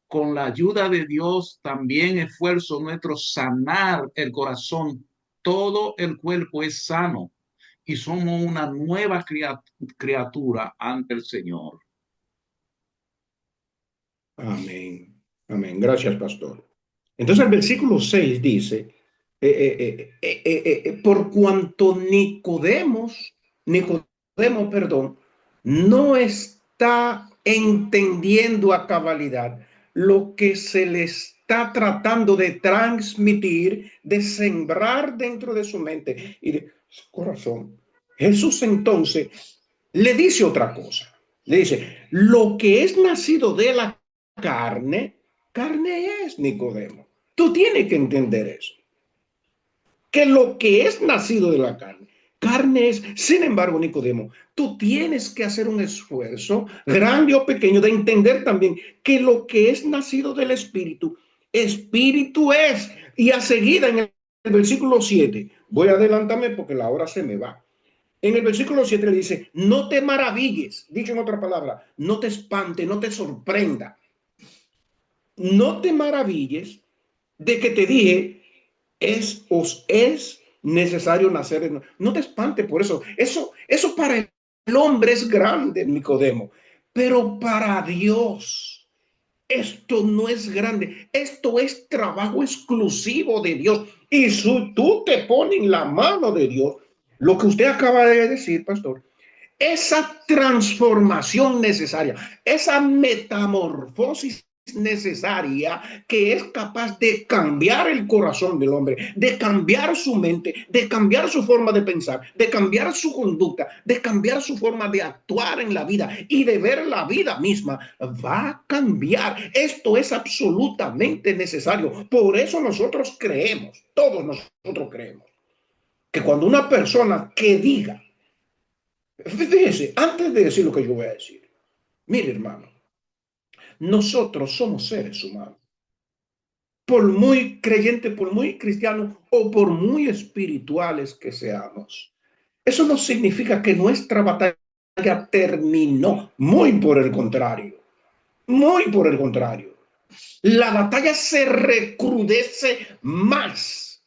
con la ayuda de Dios, también esfuerzo nuestro, sanar el corazón, todo el cuerpo es sano y somos una nueva criatura ante el Señor. Amén. Amén. Gracias, pastor. Entonces el versículo 6 dice, por cuanto Nicodemo, perdón, no está entendiendo a cabalidad lo que se le está tratando de transmitir, de sembrar dentro de su mente y de su corazón. Jesús entonces le dice otra cosa. Le dice, lo que es nacido de la carne, carne es, Nicodemo. Tú tienes que entender eso. Que lo que es nacido de la carne, carne es. Sin embargo, Nicodemo, tú tienes que hacer un esfuerzo, grande o pequeño, de entender también que lo que es nacido del Espíritu, Espíritu es. Y a seguida en el versículo 7, voy a adelantarme porque la hora se me va. En el versículo 7 le dice, no te maravilles, dicho en otra palabra, no te espante, no te sorprenda. no te maravilles de que te dije, os es necesario nacer de nuevo. No te espantes por eso. Eso para el hombre es grande, Nicodemo, pero para Dios esto no es grande. Esto es trabajo exclusivo de Dios. Y si tú te pones en la mano de Dios, lo que usted acaba de decir, pastor, esa transformación necesaria, esa metamorfosis necesaria que es capaz de cambiar el corazón del hombre, de cambiar su mente, de cambiar su forma de pensar, de cambiar su conducta, de cambiar su forma de actuar en la vida y de ver la vida misma, va a cambiar. Esto es absolutamente necesario. Por eso nosotros creemos, todos nosotros creemos, que cuando una persona que diga, fíjese, antes de decir lo que yo voy a decir, mire hermano, nosotros somos seres humanos. Por muy creyente, por muy cristiano o por muy espirituales que seamos, eso no significa que nuestra batalla terminó. Muy por el contrario, muy por el contrario. La batalla se recrudece más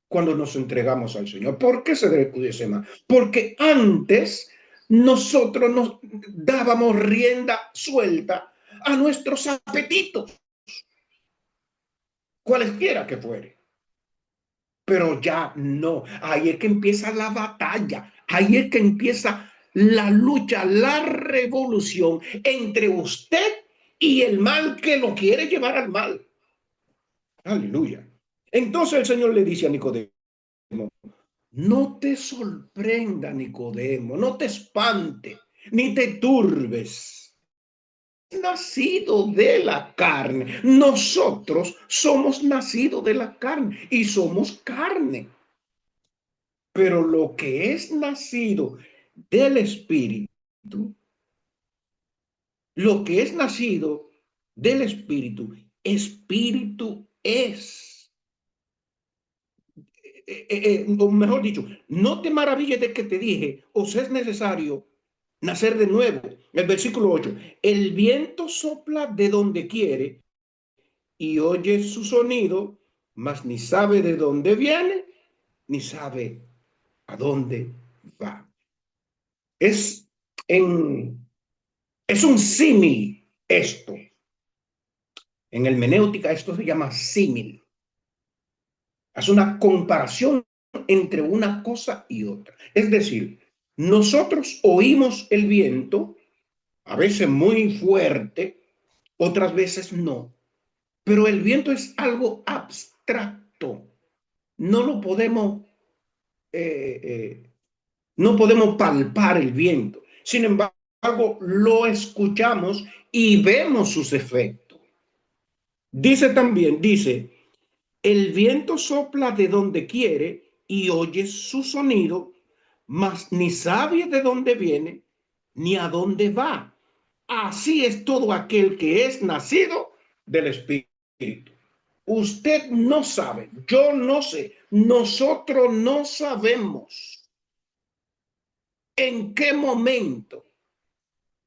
cuando nos entregamos al Señor. ¿Por qué se recrudece más? Porque antes nosotros nos dábamos rienda suelta a nuestros apetitos, cualesquiera que fuere. Pero ya no. Ahí es que empieza la batalla. Ahí es que empieza la lucha, la revolución entre usted y el mal que lo quiere llevar al mal. Aleluya. Entonces el Señor le dice a Nicodemo, no te sorprenda, Nicodemo, no te espante, ni te turbes. Nacido de la carne. Nosotros somos nacidos de la carne y somos carne. Pero lo que es nacido del Espíritu, lo que es nacido del Espíritu, Espíritu es. O mejor dicho, no te maravilles de que te dije, os es necesario nacer de nuevo. El versículo 8, el viento sopla de donde quiere y oye su sonido, mas ni sabe de dónde viene, ni sabe a dónde va. Es un símil esto. En hermenéutica esto se llama símil. Es una comparación entre una cosa y otra. Es decir, nosotros oímos el viento, a veces muy fuerte, otras veces no. Pero el viento es algo abstracto. No lo podemos, no podemos palpar el viento. Sin embargo, lo escuchamos y vemos sus efectos. Dice también, el viento sopla de donde quiere y oye su sonido, mas ni sabe de dónde viene ni a dónde va. Así es todo aquel que es nacido del Espíritu. Usted no sabe, yo no sé, nosotros no sabemos en qué momento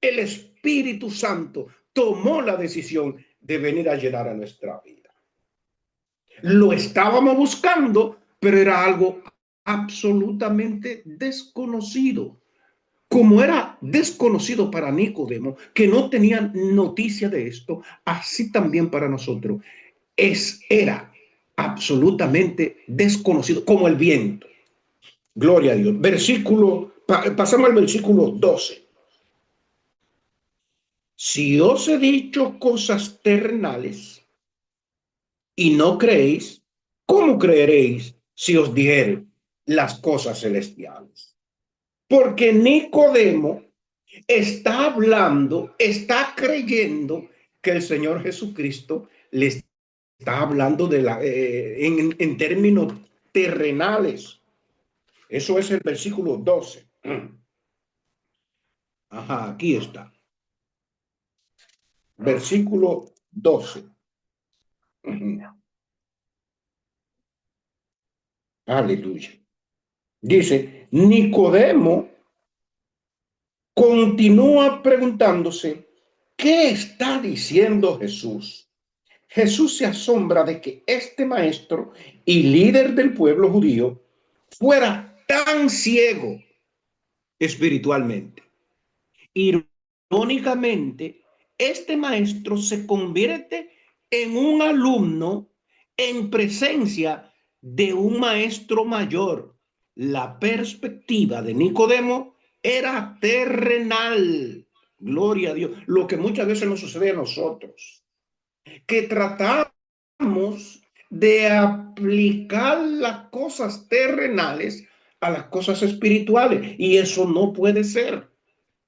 el Espíritu Santo tomó la decisión de venir a llenar a nuestra vida. Lo estábamos buscando, pero era algo absolutamente desconocido. Como era desconocido para Nicodemo, que no tenía noticia de esto, así también para nosotros era absolutamente desconocido, como el viento. Gloria a Dios. Pasamos al versículo 12. Si os he dicho cosas terrenales y no creéis, ¿cómo creeréis si os dijere las cosas celestiales? Porque Nicodemo está hablando, está creyendo que el Señor Jesucristo le está hablando en términos terrenales. Eso es el versículo 12. Ajá, aquí está. Versículo 12. Aleluya. Dice, Nicodemo continúa preguntándose, ¿qué está diciendo Jesús? Jesús se asombra de que este maestro y líder del pueblo judío fuera tan ciego espiritualmente. Irónicamente, este maestro se convierte en un alumno en presencia de un maestro mayor. La perspectiva de Nicodemo era terrenal. Gloria a Dios. Lo que muchas veces nos sucede a nosotros, que tratamos de aplicar las cosas terrenales a las cosas espirituales, y eso no puede ser.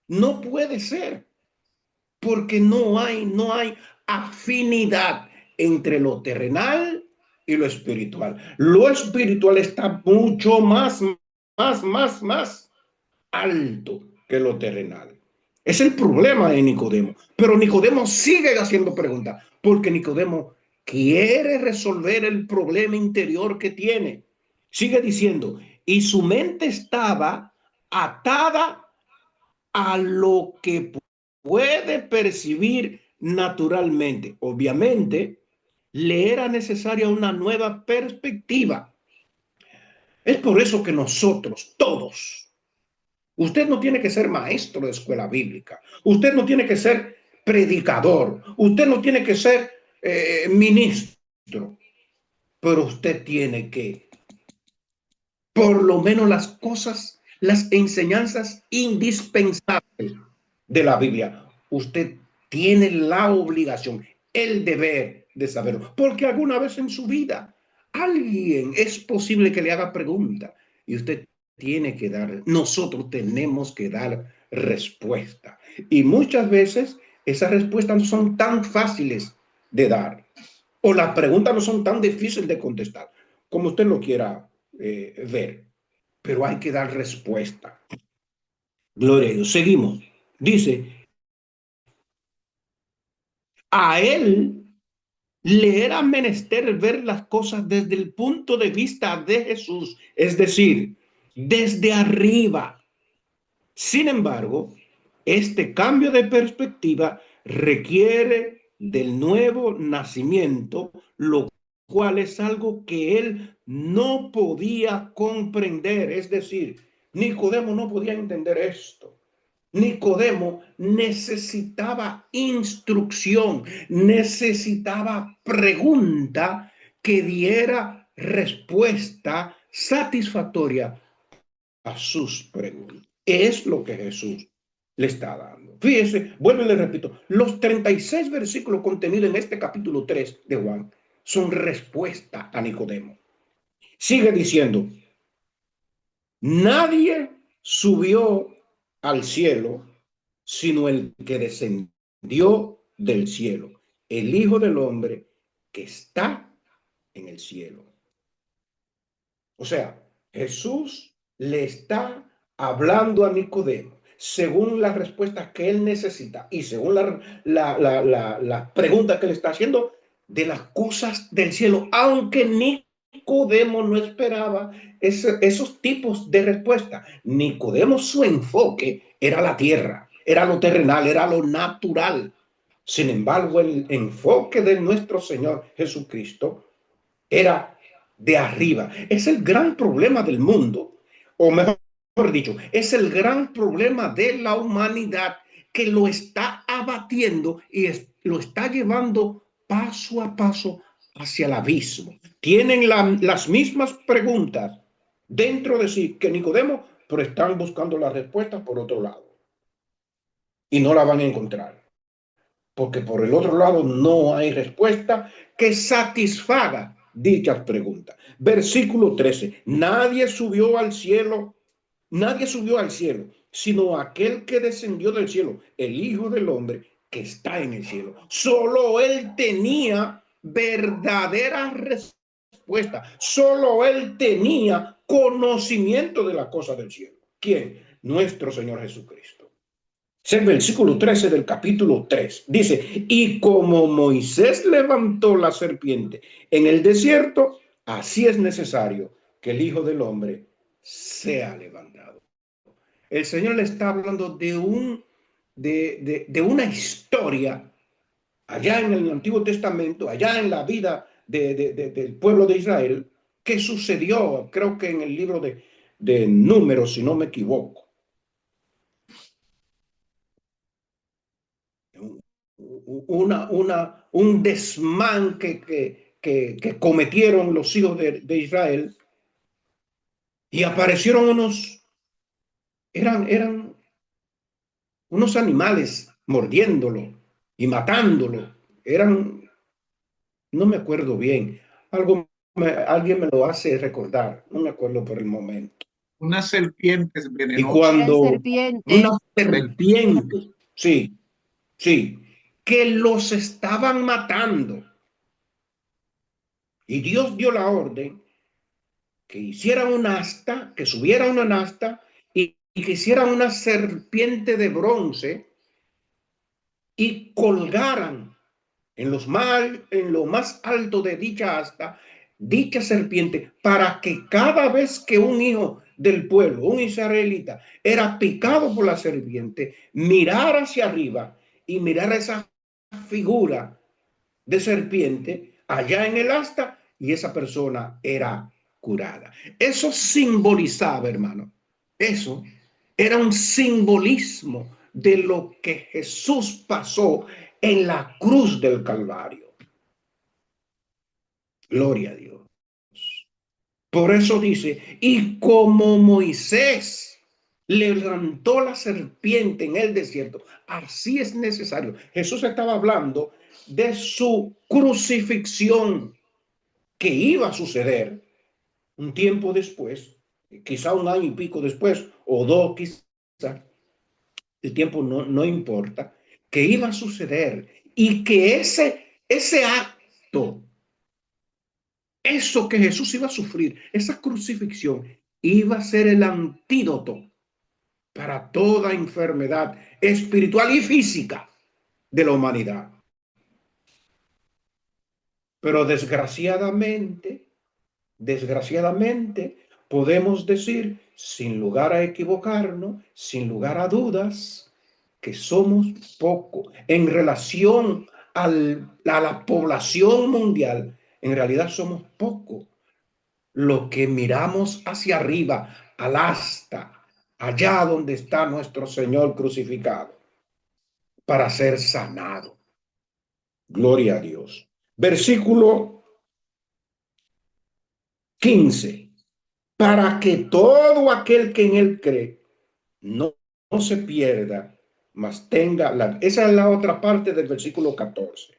No puede ser, porque no hay afinidad entre lo terrenal y lo espiritual. Lo espiritual está mucho más alto que lo terrenal. Es el problema de Nicodemo. Pero Nicodemo sigue haciendo preguntas, porque Nicodemo quiere resolver el problema interior que tiene. Sigue diciendo, y su mente estaba atada a lo que puede percibir naturalmente. Obviamente, le era necesaria una nueva perspectiva. Es por eso que nosotros, todos, usted no tiene que ser maestro de escuela bíblica, usted no tiene que ser predicador, usted no tiene que ser ministro, pero usted tiene que, por lo menos las cosas, las enseñanzas indispensables de la Biblia, usted tiene la obligación, el deber de saberlo, porque alguna vez en su vida alguien es posible que le haga pregunta y usted tiene que dar, nosotros tenemos que dar respuesta. Y muchas veces esas respuestas no son tan fáciles de dar, o las preguntas no son tan difíciles de contestar, como usted lo quiera ver, pero hay que dar respuesta. Gloria a Dios. Seguimos. Dice, a él le era menester ver las cosas desde el punto de vista de Jesús, es decir, desde arriba. Sin embargo, este cambio de perspectiva requiere del nuevo nacimiento, lo cual es algo que él no podía comprender. Es decir, Nicodemo no podía entender esto. Nicodemo necesitaba instrucción, necesitaba pregunta que diera respuesta satisfactoria a sus preguntas. Es lo que Jesús le está dando. Fíjese, vuelvo y le repito, los 36 versículos contenidos en este capítulo 3 de Juan son respuesta a Nicodemo. Sigue diciendo, nadie subió al cielo sino el que descendió del cielo, el Hijo del Hombre que está en el cielo. O sea, Jesús le está hablando a Nicodemo según las respuestas que él necesita y según la pregunta que le está haciendo de las cosas del cielo, aunque Nicodemo no esperaba esos tipos de respuesta. Nicodemo, su enfoque era la tierra, era lo terrenal, era lo natural. Sin embargo, el enfoque de nuestro Señor Jesucristo era de arriba. Es el gran problema del mundo, o mejor dicho, es el gran problema de la humanidad que lo está abatiendo y lo está llevando paso a paso hacia el abismo. Tienen las mismas preguntas dentro de sí que Nicodemo, pero están buscando la respuesta por otro lado. Y no la van a encontrar. Porque por el otro lado no hay respuesta que satisfaga dichas preguntas. Versículo 13. Nadie subió al cielo, sino aquel que descendió del cielo, el Hijo del Hombre que está en el cielo. Solo él tenía verdadera respuesta. Solo él tenía conocimiento de las cosas del cielo. ¿Quién? Nuestro Señor Jesucristo. Es el versículo 13 del capítulo 3. Dice, y como Moisés levantó la serpiente en el desierto, así es necesario que el Hijo del Hombre sea levantado. El Señor le está hablando de una historia allá en el Antiguo Testamento, allá en la vida del pueblo de Israel, que sucedió, creo que en el libro de Números, si no me equivoco. Un desmán que cometieron los hijos de Israel, y aparecieron eran unos animales mordiéndolo y matándolo. No me acuerdo bien. Alguien me lo hace recordar. No me acuerdo por el momento. Unas serpientes Y venenosas. cuando una serpientes. serpiente, sí, sí, que los estaban matando. Y Dios dio la orden que hicieran un asta, que subiera una asta y que hicieran una serpiente de bronce y colgaran en lo más alto de dicha asta, dicha serpiente, para que cada vez que un hijo del pueblo, un israelita, era picado por la serpiente, mirara hacia arriba y mirara esa figura de serpiente allá en el asta, y esa persona era curada. Eso simbolizaba, hermano, eso era un simbolismo de lo que Jesús pasó en la cruz del Calvario. Gloria a Dios. Por eso dice, y como Moisés levantó la serpiente en el desierto, así es necesario. Jesús estaba hablando de su crucifixión que iba a suceder un tiempo después, quizá un año y pico después, o dos quizá, el tiempo no importa, que iba a suceder, y que ese acto, eso que Jesús iba a sufrir, esa crucifixión, iba a ser el antídoto para toda enfermedad espiritual y física de la humanidad. Pero desgraciadamente, podemos decir, sin lugar a equivocarnos, sin lugar a dudas, que somos poco en relación a la población mundial. En realidad somos poco lo que miramos hacia arriba, al asta, allá donde está nuestro Señor crucificado, para ser sanado. Gloria a Dios. Versículo 15. Para que todo aquel que en él cree no se pierda, mas tenga la... Esa es la otra parte del versículo 14.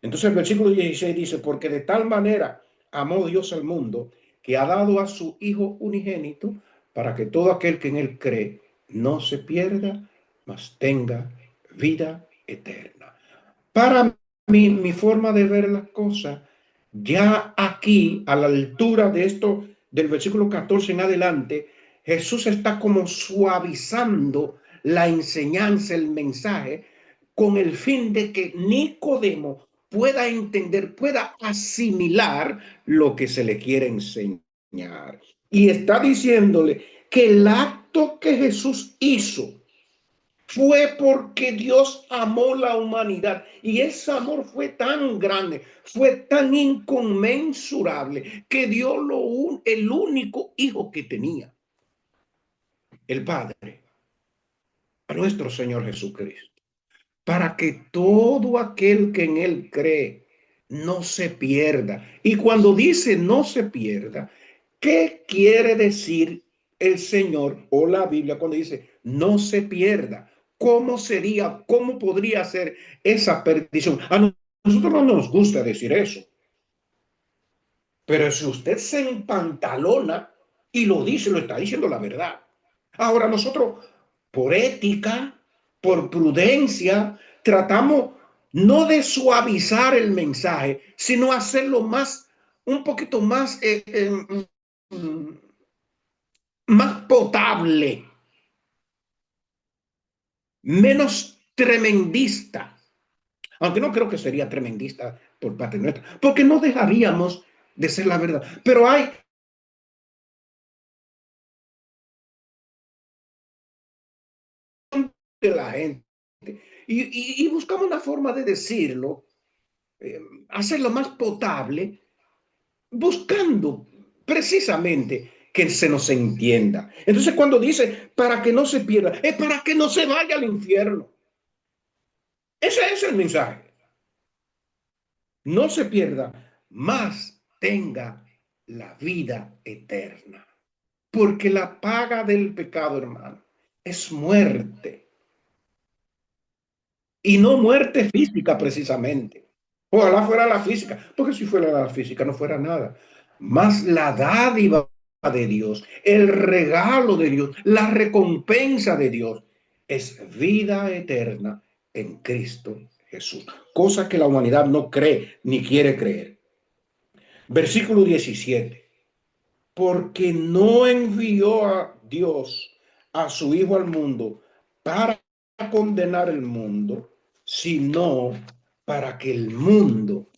Entonces el versículo 16 dice, porque de tal manera amó Dios al mundo, que ha dado a su Hijo unigénito, para que todo aquel que en él cree no se pierda, mas tenga vida eterna. Para mí, mi forma de ver las cosas, ya aquí, a la altura de esto, del versículo 14 en adelante, Jesús está como suavizando la enseñanza, el mensaje, con el fin de que Nicodemo pueda entender, pueda asimilar lo que se le quiere enseñar. Y está diciéndole que el acto que Jesús hizo fue porque Dios amó la humanidad, y ese amor fue tan grande, fue tan inconmensurable, que dio el único hijo que tenía, el Padre, a nuestro Señor Jesucristo, para que todo aquel que en él cree no se pierda. Y cuando dice no se pierda, ¿qué quiere decir el Señor o la Biblia cuando dice no se pierda? ¿Cómo sería, cómo podría ser esa perdición? A nosotros no nos gusta decir eso. Pero si usted se empantalona y lo dice, lo está diciendo la verdad. Ahora nosotros, por ética, por prudencia, tratamos no de suavizar el mensaje, sino hacerlo un poquito más potable, menos tremendista. Aunque no creo que sería tremendista por parte nuestra, porque no dejaríamos de ser la verdad. Pero hay de la gente y buscamos una forma de decirlo, hacerlo más potable, buscando precisamente que se nos entienda. Entonces, cuando dice para que no se pierda, es para que no se vaya al infierno. Ese es el mensaje. No se pierda, mas tenga la vida eterna. Porque la paga del pecado, hermano, es muerte. Y no muerte física precisamente. Ojalá fuera la física, porque si fuera la física no fuera nada. Más la dádiva de Dios, el regalo de Dios, la recompensa de Dios es vida eterna en Cristo Jesús. Cosa que la humanidad no cree ni quiere creer. Versículo 17. Porque no envió a Dios a su Hijo al mundo para condenar el mundo, sino para que el mundo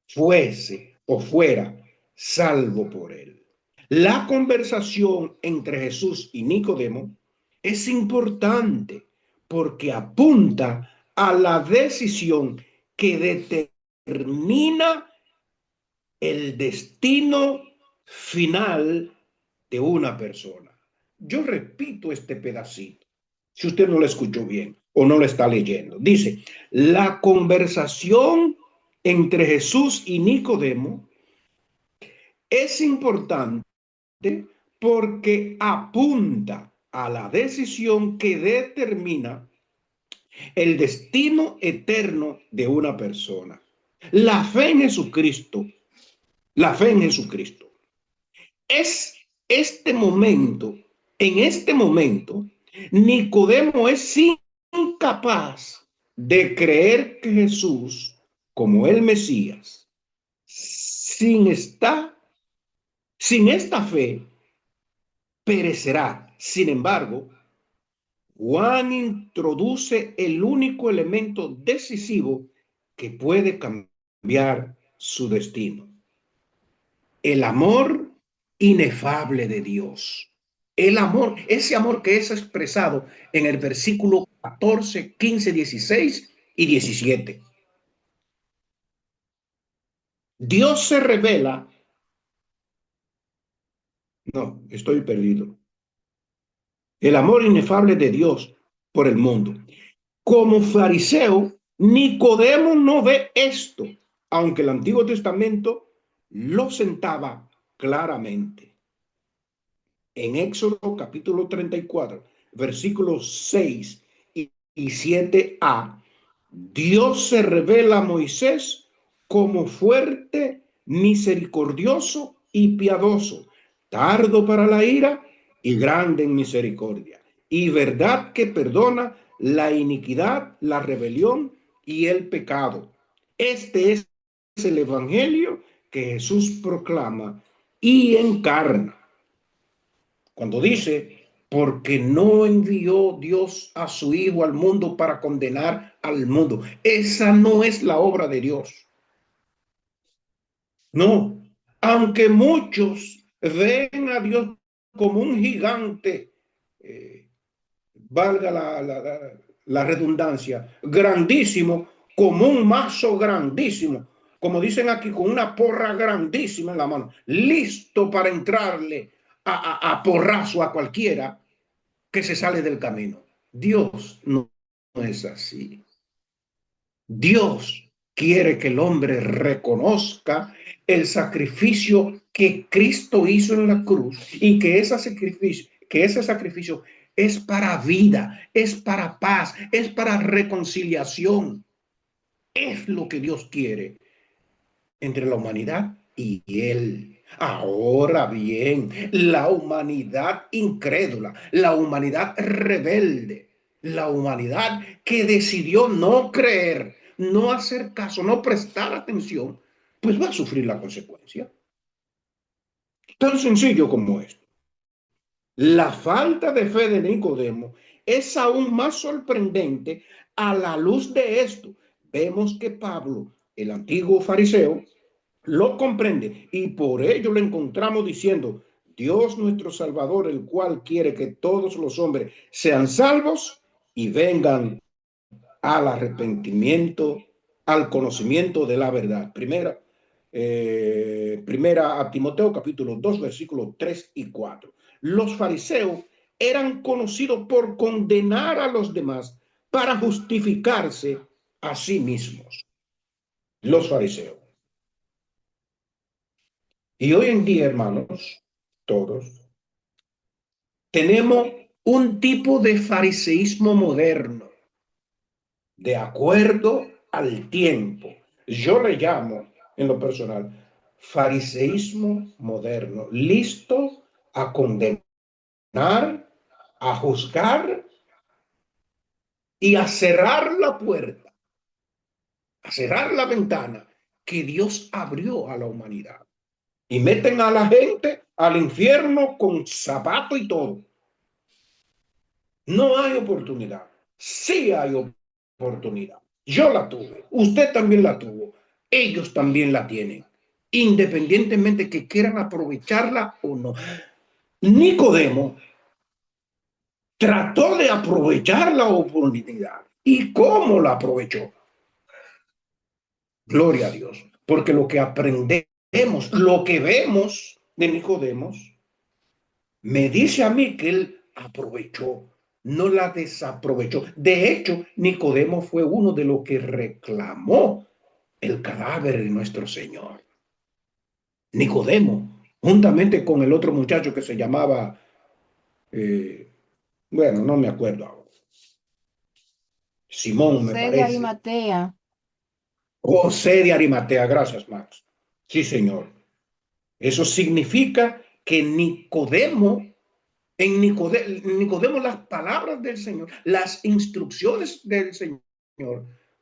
fuese o fuera salvo por él. La conversación entre Jesús y Nicodemo es importante porque apunta a la decisión que determina el destino final de una persona. Yo repito este pedacito, si usted no lo escuchó bien o no lo está leyendo. Dice, la conversación entre Jesús y Nicodemo es importante porque apunta a la decisión que determina el destino eterno de una persona. La fe en Jesucristo, la fe en Jesucristo. Es este momento, en este momento, Nicodemo es incapaz de creer que Jesús, como el Mesías, sin esta fe, perecerá. Sin embargo, Juan introduce el único elemento decisivo que puede cambiar su destino. El amor inefable de Dios. El amor, ese amor que es expresado en el versículo 14, 15, 16 y 17. Dios se revela. No, estoy perdido. El amor inefable de Dios por el mundo. Como fariseo, Nicodemo no ve esto, aunque el Antiguo Testamento lo sentaba claramente. En Éxodo capítulo 34, versículos 6 y 7a, Dios se revela a Moisés como fuerte, misericordioso y piadoso, tardo para la ira y grande en misericordia, y verdad que perdona la iniquidad, la rebelión y el pecado. Este es el evangelio que Jesús proclama y encarna. Cuando dice, porque no envió Dios a su Hijo al mundo para condenar al mundo. Esa no es la obra de Dios. No, aunque muchos ven a Dios como un gigante, valga la redundancia, grandísimo, como un mazo grandísimo, como dicen aquí, con una porra grandísima en la mano, listo para entrarle a porrazo a cualquiera que se sale del camino. Dios no es así. Dios quiere que el hombre reconozca el sacrificio que Cristo hizo en la cruz y que ese sacrificio es para vida, es para paz, es para reconciliación. Es lo que Dios quiere entre la humanidad y Él. Ahora bien, la humanidad incrédula, la humanidad rebelde, la humanidad que decidió no creer, no hacer caso, no prestar atención, pues va a sufrir la consecuencia. Tan sencillo como esto. La falta de fe de Nicodemo es aún más sorprendente a la luz de esto. Vemos que Pablo, el antiguo fariseo, lo comprende y por ello lo encontramos diciendo, Dios nuestro Salvador, el cual quiere que todos los hombres sean salvos y vengan al arrepentimiento, al conocimiento de la verdad. Primera a Timoteo capítulo 2, versículos 3 y 4. Los fariseos eran conocidos por condenar a los demás para justificarse a sí mismos. Los fariseos. Y hoy en día, hermanos, todos, tenemos un tipo de fariseísmo moderno, de acuerdo al tiempo. Yo le llamo, en lo personal, fariseísmo moderno, listo a condenar, a juzgar y a cerrar la puerta, a cerrar la ventana que Dios abrió a la humanidad. Y meten a la gente al infierno con zapato y todo. No hay oportunidad. Sí hay oportunidad. Yo la tuve. Usted también la tuvo. Ellos también la tienen. Independientemente que quieran aprovecharla o no. Nicodemo trató de aprovechar la oportunidad. ¿Y cómo la aprovechó? Gloria a Dios. Porque lo que aprendemos, lo que vemos de Nicodemo, me dice a mí que él aprovechó, no la desaprovechó. De hecho, Nicodemo fue uno de los que reclamó el cadáver de nuestro Señor. Nicodemo, juntamente con el otro muchacho que se llamaba, bueno, no me acuerdo ahora. Simón, me José de parece. Arimatea. José de Arimatea, gracias, Max. Sí, señor. Eso significa que Nicodemo, en Nicodemo las palabras del Señor, las instrucciones del Señor,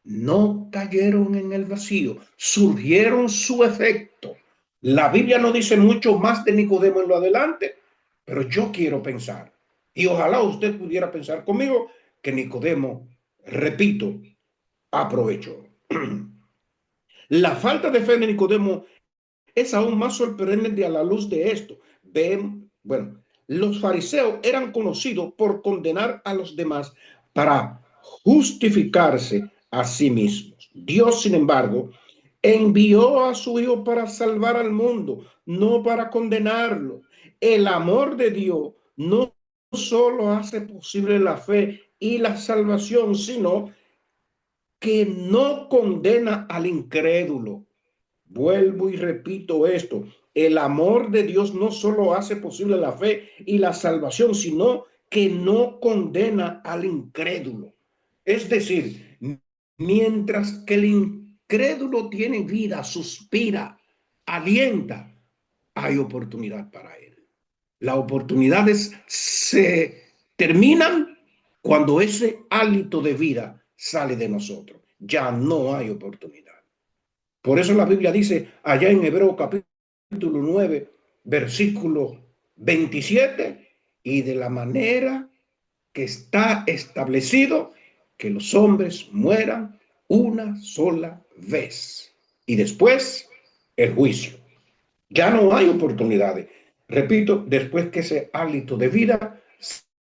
no cayeron en el vacío, surgieron su efecto. La Biblia no dice mucho más de Nicodemo en lo adelante, pero yo quiero pensar, y ojalá usted pudiera pensar conmigo, que Nicodemo, repito, aprovechó. La falta de fe de Nicodemo es aún más sorprendente a la luz de esto. Bueno, los fariseos eran conocidos por condenar a los demás para justificarse a sí mismos. Dios, sin embargo, envió a su Hijo para salvar al mundo, no para condenarlo. El amor de Dios no solo hace posible la fe y la salvación, sino que no condena al incrédulo. Vuelvo y repito esto, el amor de Dios no solo hace posible la fe y la salvación, sino que no condena al incrédulo. Es decir, mientras que el incrédulo tiene vida, suspira, alienta, hay oportunidad para él. Las oportunidades se terminan cuando ese hálito de vida sale de nosotros. Ya no hay oportunidad. Por eso la Biblia dice allá en Hebreos capítulo 9, versículo 27, y de la manera que está establecido que los hombres mueran una sola vez y después el juicio. Ya no hay oportunidades. Repito, después que ese hálito de vida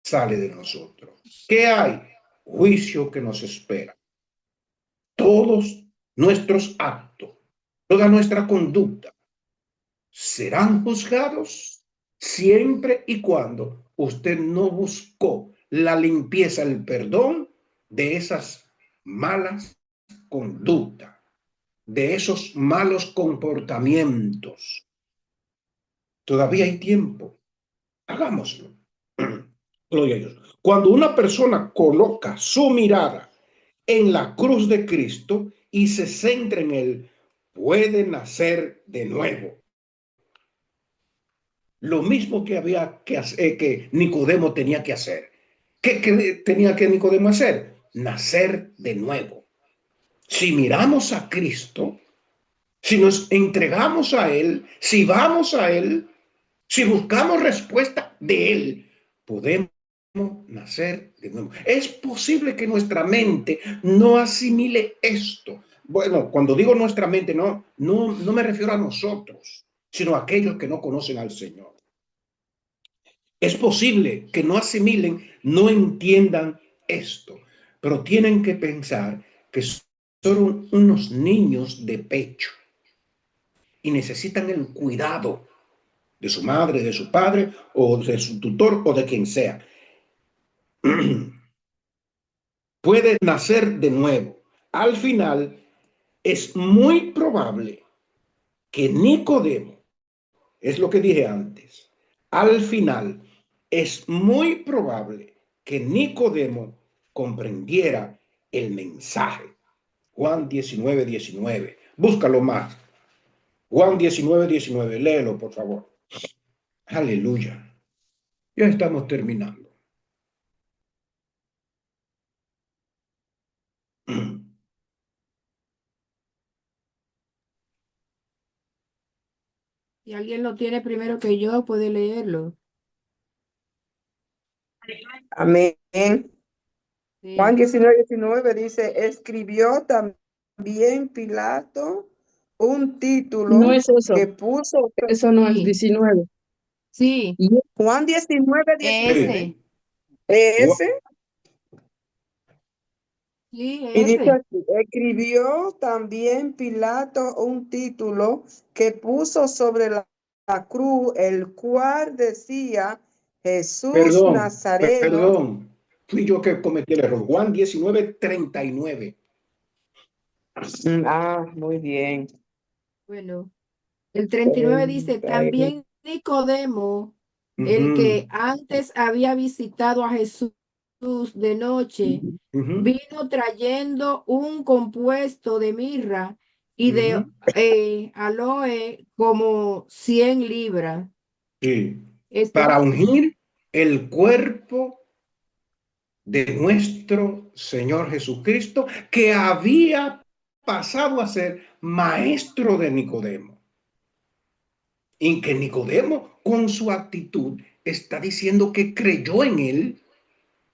sale de nosotros. ¿Qué hay? Juicio que nos espera. Todos nuestros actos, toda nuestra conducta serán juzgados siempre y cuando usted no buscó la limpieza, el perdón de esas malas conductas, de esos malos comportamientos. Todavía hay tiempo. Hagámoslo. Gloria a Dios. Cuando una persona coloca su mirada en la cruz de Cristo y se centra en él, puede nacer de nuevo. Lo mismo que había que hacer, que Nicodemo tenía que hacer. ¿Qué tenía que Nicodemo hacer? Nacer de nuevo. Si miramos a Cristo, si nos entregamos a Él, si vamos a Él, si buscamos respuesta de Él, podemos nacer de nuevo. Es posible que nuestra mente no asimile esto. Bueno, cuando digo nuestra mente, no me refiero a nosotros, sino a aquellos que no conocen al Señor. Es posible que no asimilen, no entiendan esto. pero tienen que pensar que son unos niños de pecho y necesitan el cuidado de su madre, de su padre o de su tutor o de quien sea. Puede nacer de nuevo. Al final, es muy probable que Nicodemo, es lo que dije antes, al final es muy probable que Nicodemo comprendiera el mensaje. Juan 19, 19. Búscalo más. Juan 19, 19. Léelo, por favor. Aleluya. Ya estamos terminando. Si alguien lo tiene primero que yo, puede leerlo. Amén. Juan Sí. 19, 19 dice, escribió también Pilato un No título es eso. que puso. Eso no es Sí, 19. sí, Y Juan 19, 19. ese, Ese. sí, Y dice ese. así, escribió también Pilato un título que puso sobre la cruz, el cual decía, Jesús Nazareno. Perdón. Fui yo que cometí el error. Juan 19, 39. Muy bien. Bueno, el 39 dice, 39. también Nicodemo, el Ujú, que antes había visitado a Jesús de noche, ujú, vino trayendo un compuesto de mirra y de ujú. aloe como 100 libras. Sí. Esto, Para ungir el cuerpo de nuestro Señor Jesucristo, que había pasado a ser maestro de Nicodemo. Y que Nicodemo, con su actitud, está diciendo que creyó en él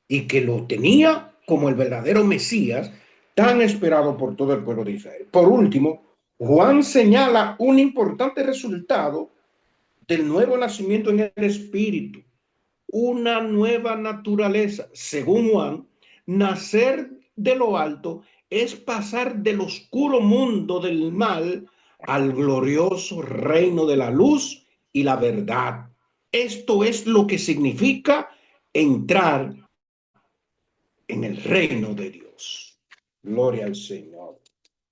y que lo tenía como el verdadero Mesías, tan esperado por todo el pueblo de Israel. Por último, Juan señala un importante resultado del nuevo nacimiento en el Espíritu, una nueva naturaleza. Según Juan, nacer de lo alto es pasar del oscuro mundo del mal al glorioso reino de la luz y la verdad. Esto es lo que significa entrar en el reino de Dios. Gloria al Señor.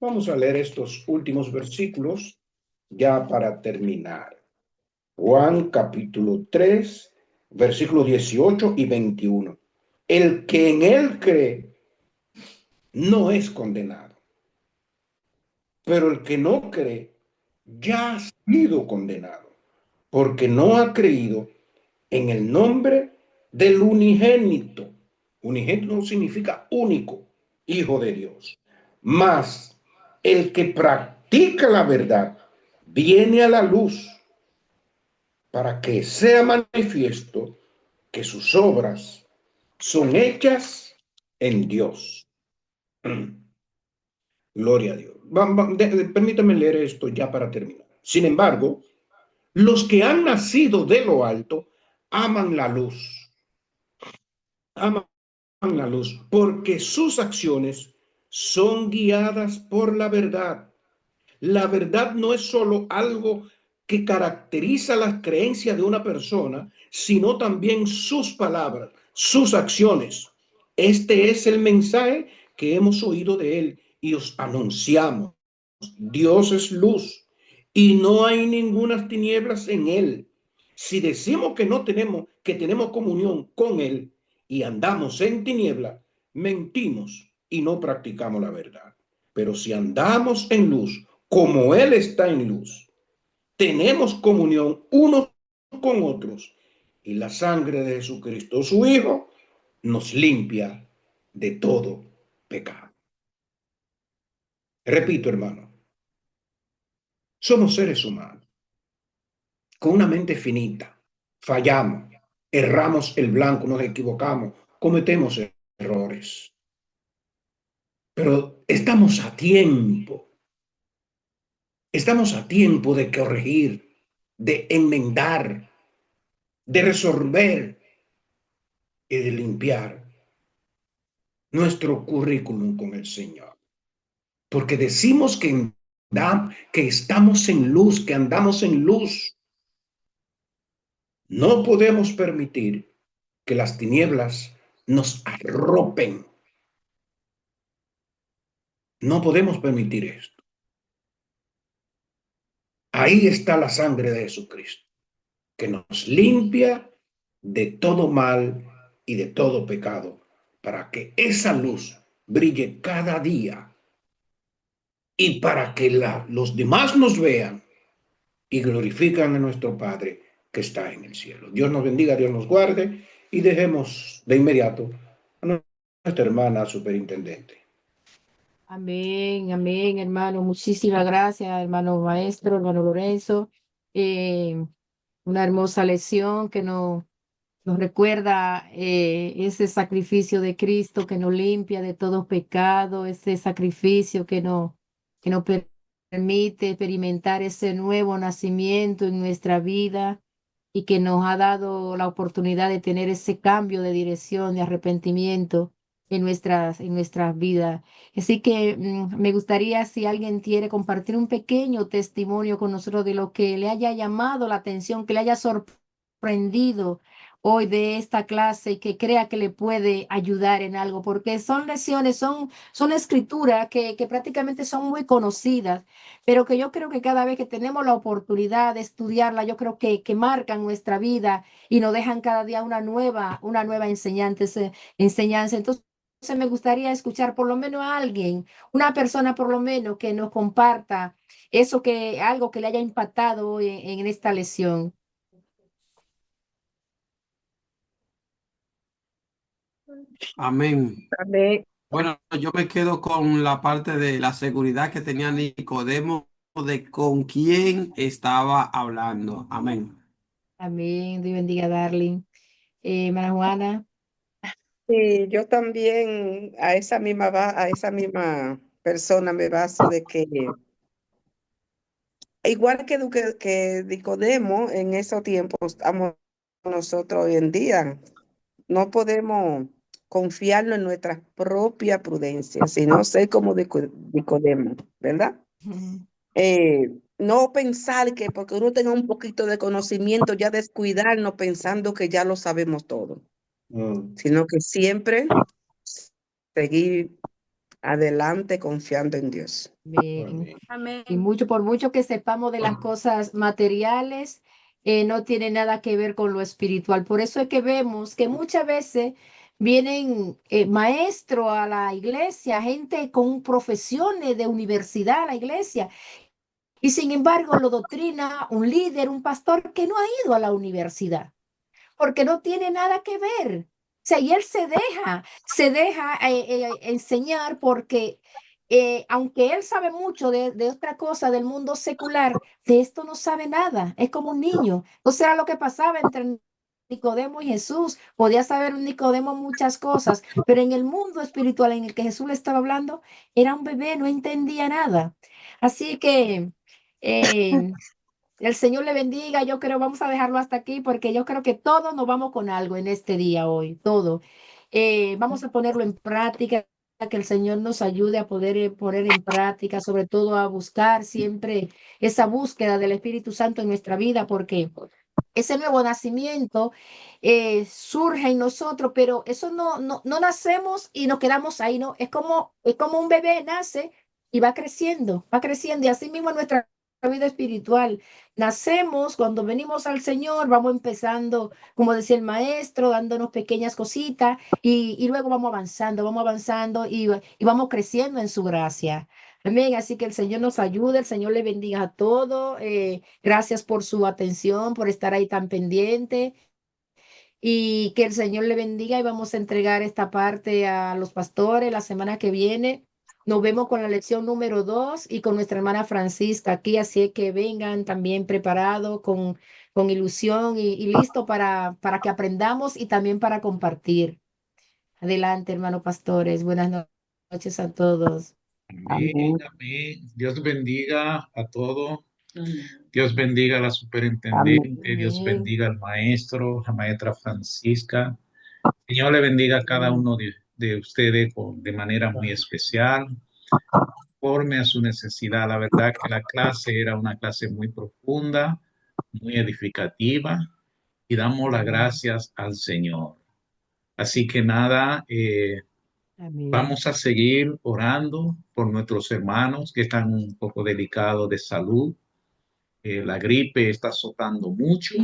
Vamos a leer estos últimos versículos ya para terminar. Juan capítulo 3, versículos 18 y 21. El que en él cree no es condenado, pero el que no cree ya ha sido condenado, porque no ha creído en el nombre del unigénito. Unigénito significa único, Hijo de Dios. Mas el que practica la verdad viene a la luz para que sea manifiesto que sus obras son hechas en Dios. Gloria a Dios. Permítame leer esto ya para terminar. Sin embargo, los que han nacido de lo alto aman la luz. Aman la luz porque sus acciones son guiadas por la verdad. La verdad no es solo algo que caracteriza las creencias de una persona, sino también sus palabras, sus acciones. Este es el mensaje que hemos oído de él y os anunciamos. Dios es luz y no hay ninguna tinieblas en él. Si decimos que tenemos comunión con él y andamos en tiniebla, mentimos y no practicamos la verdad. Pero si andamos en luz, como él está en luz, tenemos comunión unos con otros y la sangre de Jesucristo, su Hijo, nos limpia de todo pecado. Repito, hermano, somos seres humanos con una mente finita, fallamos, erramos el blanco, nos equivocamos, cometemos errores, pero estamos a tiempo de corregir, de enmendar, de resolver y de limpiar nuestro currículum con el Señor. Porque decimos que estamos en luz, que andamos en luz. No podemos permitir que las tinieblas nos arropen. No podemos permitir esto. Ahí está la sangre de Jesucristo, que nos limpia de todo mal y de todo pecado, para que esa luz brille cada día y para que los demás nos vean y glorifican a nuestro Padre que está en el cielo. Dios nos bendiga, Dios nos guarde, y dejemos de inmediato a nuestra hermana superintendente. Amén, amén, hermano. Muchísimas gracias, hermano maestro, hermano Lorenzo. Una hermosa lección que nos recuerda ese sacrificio de Cristo que nos limpia de todo pecado, ese sacrificio que nos permite experimentar ese nuevo nacimiento en nuestra vida y que nos ha dado la oportunidad de tener ese cambio de dirección, de arrepentimiento en nuestras vidas. Así que me gustaría si alguien quiere compartir un pequeño testimonio con nosotros de lo que le haya llamado la atención, que le haya sorprendido hoy de esta clase y que crea que le puede ayudar en algo, porque son lecciones, son escrituras que prácticamente son muy conocidas, pero que yo creo que cada vez que tenemos la oportunidad de estudiarla, yo creo que marcan nuestra vida y nos dejan cada día una nueva enseñanza. Entonces, me gustaría escuchar por lo menos a alguien, una persona por lo menos que nos comparta algo que le haya impactado hoy en esta lección. Amén. Amén. Bueno, yo me quedo con la parte de la seguridad que tenía Nicodemo de con quién estaba hablando. Amén. Amén. Dios bendiga, Darling. Hermana Juana. Sí, yo también a esa misma persona me baso de que igual que Nicodemo en esos tiempos estamos nosotros hoy en día. No podemos confiarnos en nuestra propia prudencia, sino ser como Nicodemo, ¿verdad? No pensar que porque uno tenga un poquito de conocimiento, ya descuidarnos pensando que ya lo sabemos todo, sino que siempre seguir adelante confiando en Dios. Bien. Amén. Y por mucho que sepamos de las cosas materiales, no tiene nada que ver con lo espiritual. Por eso es que vemos que muchas veces vienen maestros a la iglesia, gente con profesiones de universidad a la iglesia, y sin embargo lo doctrina un líder, un pastor que no ha ido a la universidad, porque no tiene nada que ver. O sea, y él se deja enseñar porque aunque él sabe mucho de otra cosa del mundo secular, de esto no sabe nada. Es como un niño. O sea, lo que pasaba entre Nicodemo y Jesús. Podía saber Nicodemo muchas cosas, pero en el mundo espiritual en el que Jesús le estaba hablando, era un bebé, no entendía nada. Así que eh, el Señor le bendiga. Yo creo, vamos a dejarlo hasta aquí porque yo creo que todos nos vamos con algo en este día hoy, todo. Vamos a ponerlo en práctica, que el Señor nos ayude a poder poner en práctica, sobre todo a buscar siempre esa búsqueda del Espíritu Santo en nuestra vida, porque ese nuevo nacimiento surge en nosotros, pero eso no nacemos y nos quedamos ahí, ¿no? Es como un bebé nace y va creciendo, y así mismo nuestra vida espiritual. Nacemos, cuando venimos al Señor, vamos empezando, como decía el maestro, dándonos pequeñas cositas y luego vamos avanzando y vamos creciendo en su gracia. Amén. Así que el Señor nos ayude, el Señor le bendiga a todos. Gracias por su atención, por estar ahí tan pendiente y que el Señor le bendiga y vamos a entregar esta parte a los pastores la semana que viene. Nos vemos con la lección número 2 y con nuestra hermana Francisca aquí, así es que vengan también preparados con ilusión y listo para que aprendamos y también para compartir. Adelante, hermanos pastores. Buenas noches a todos. Amén, amén. Dios bendiga a todos. Dios bendiga a la superintendente. Dios Amén. bendiga al maestro, a la maestra Francisca. Señor le bendiga a cada uno de ustedes de manera muy especial, conforme a su necesidad. La verdad que la clase era una clase muy profunda, muy edificativa, y damos las gracias al Señor. Así que nada, vamos a seguir orando por nuestros hermanos que están un poco delicados de salud. La gripe está azotando mucho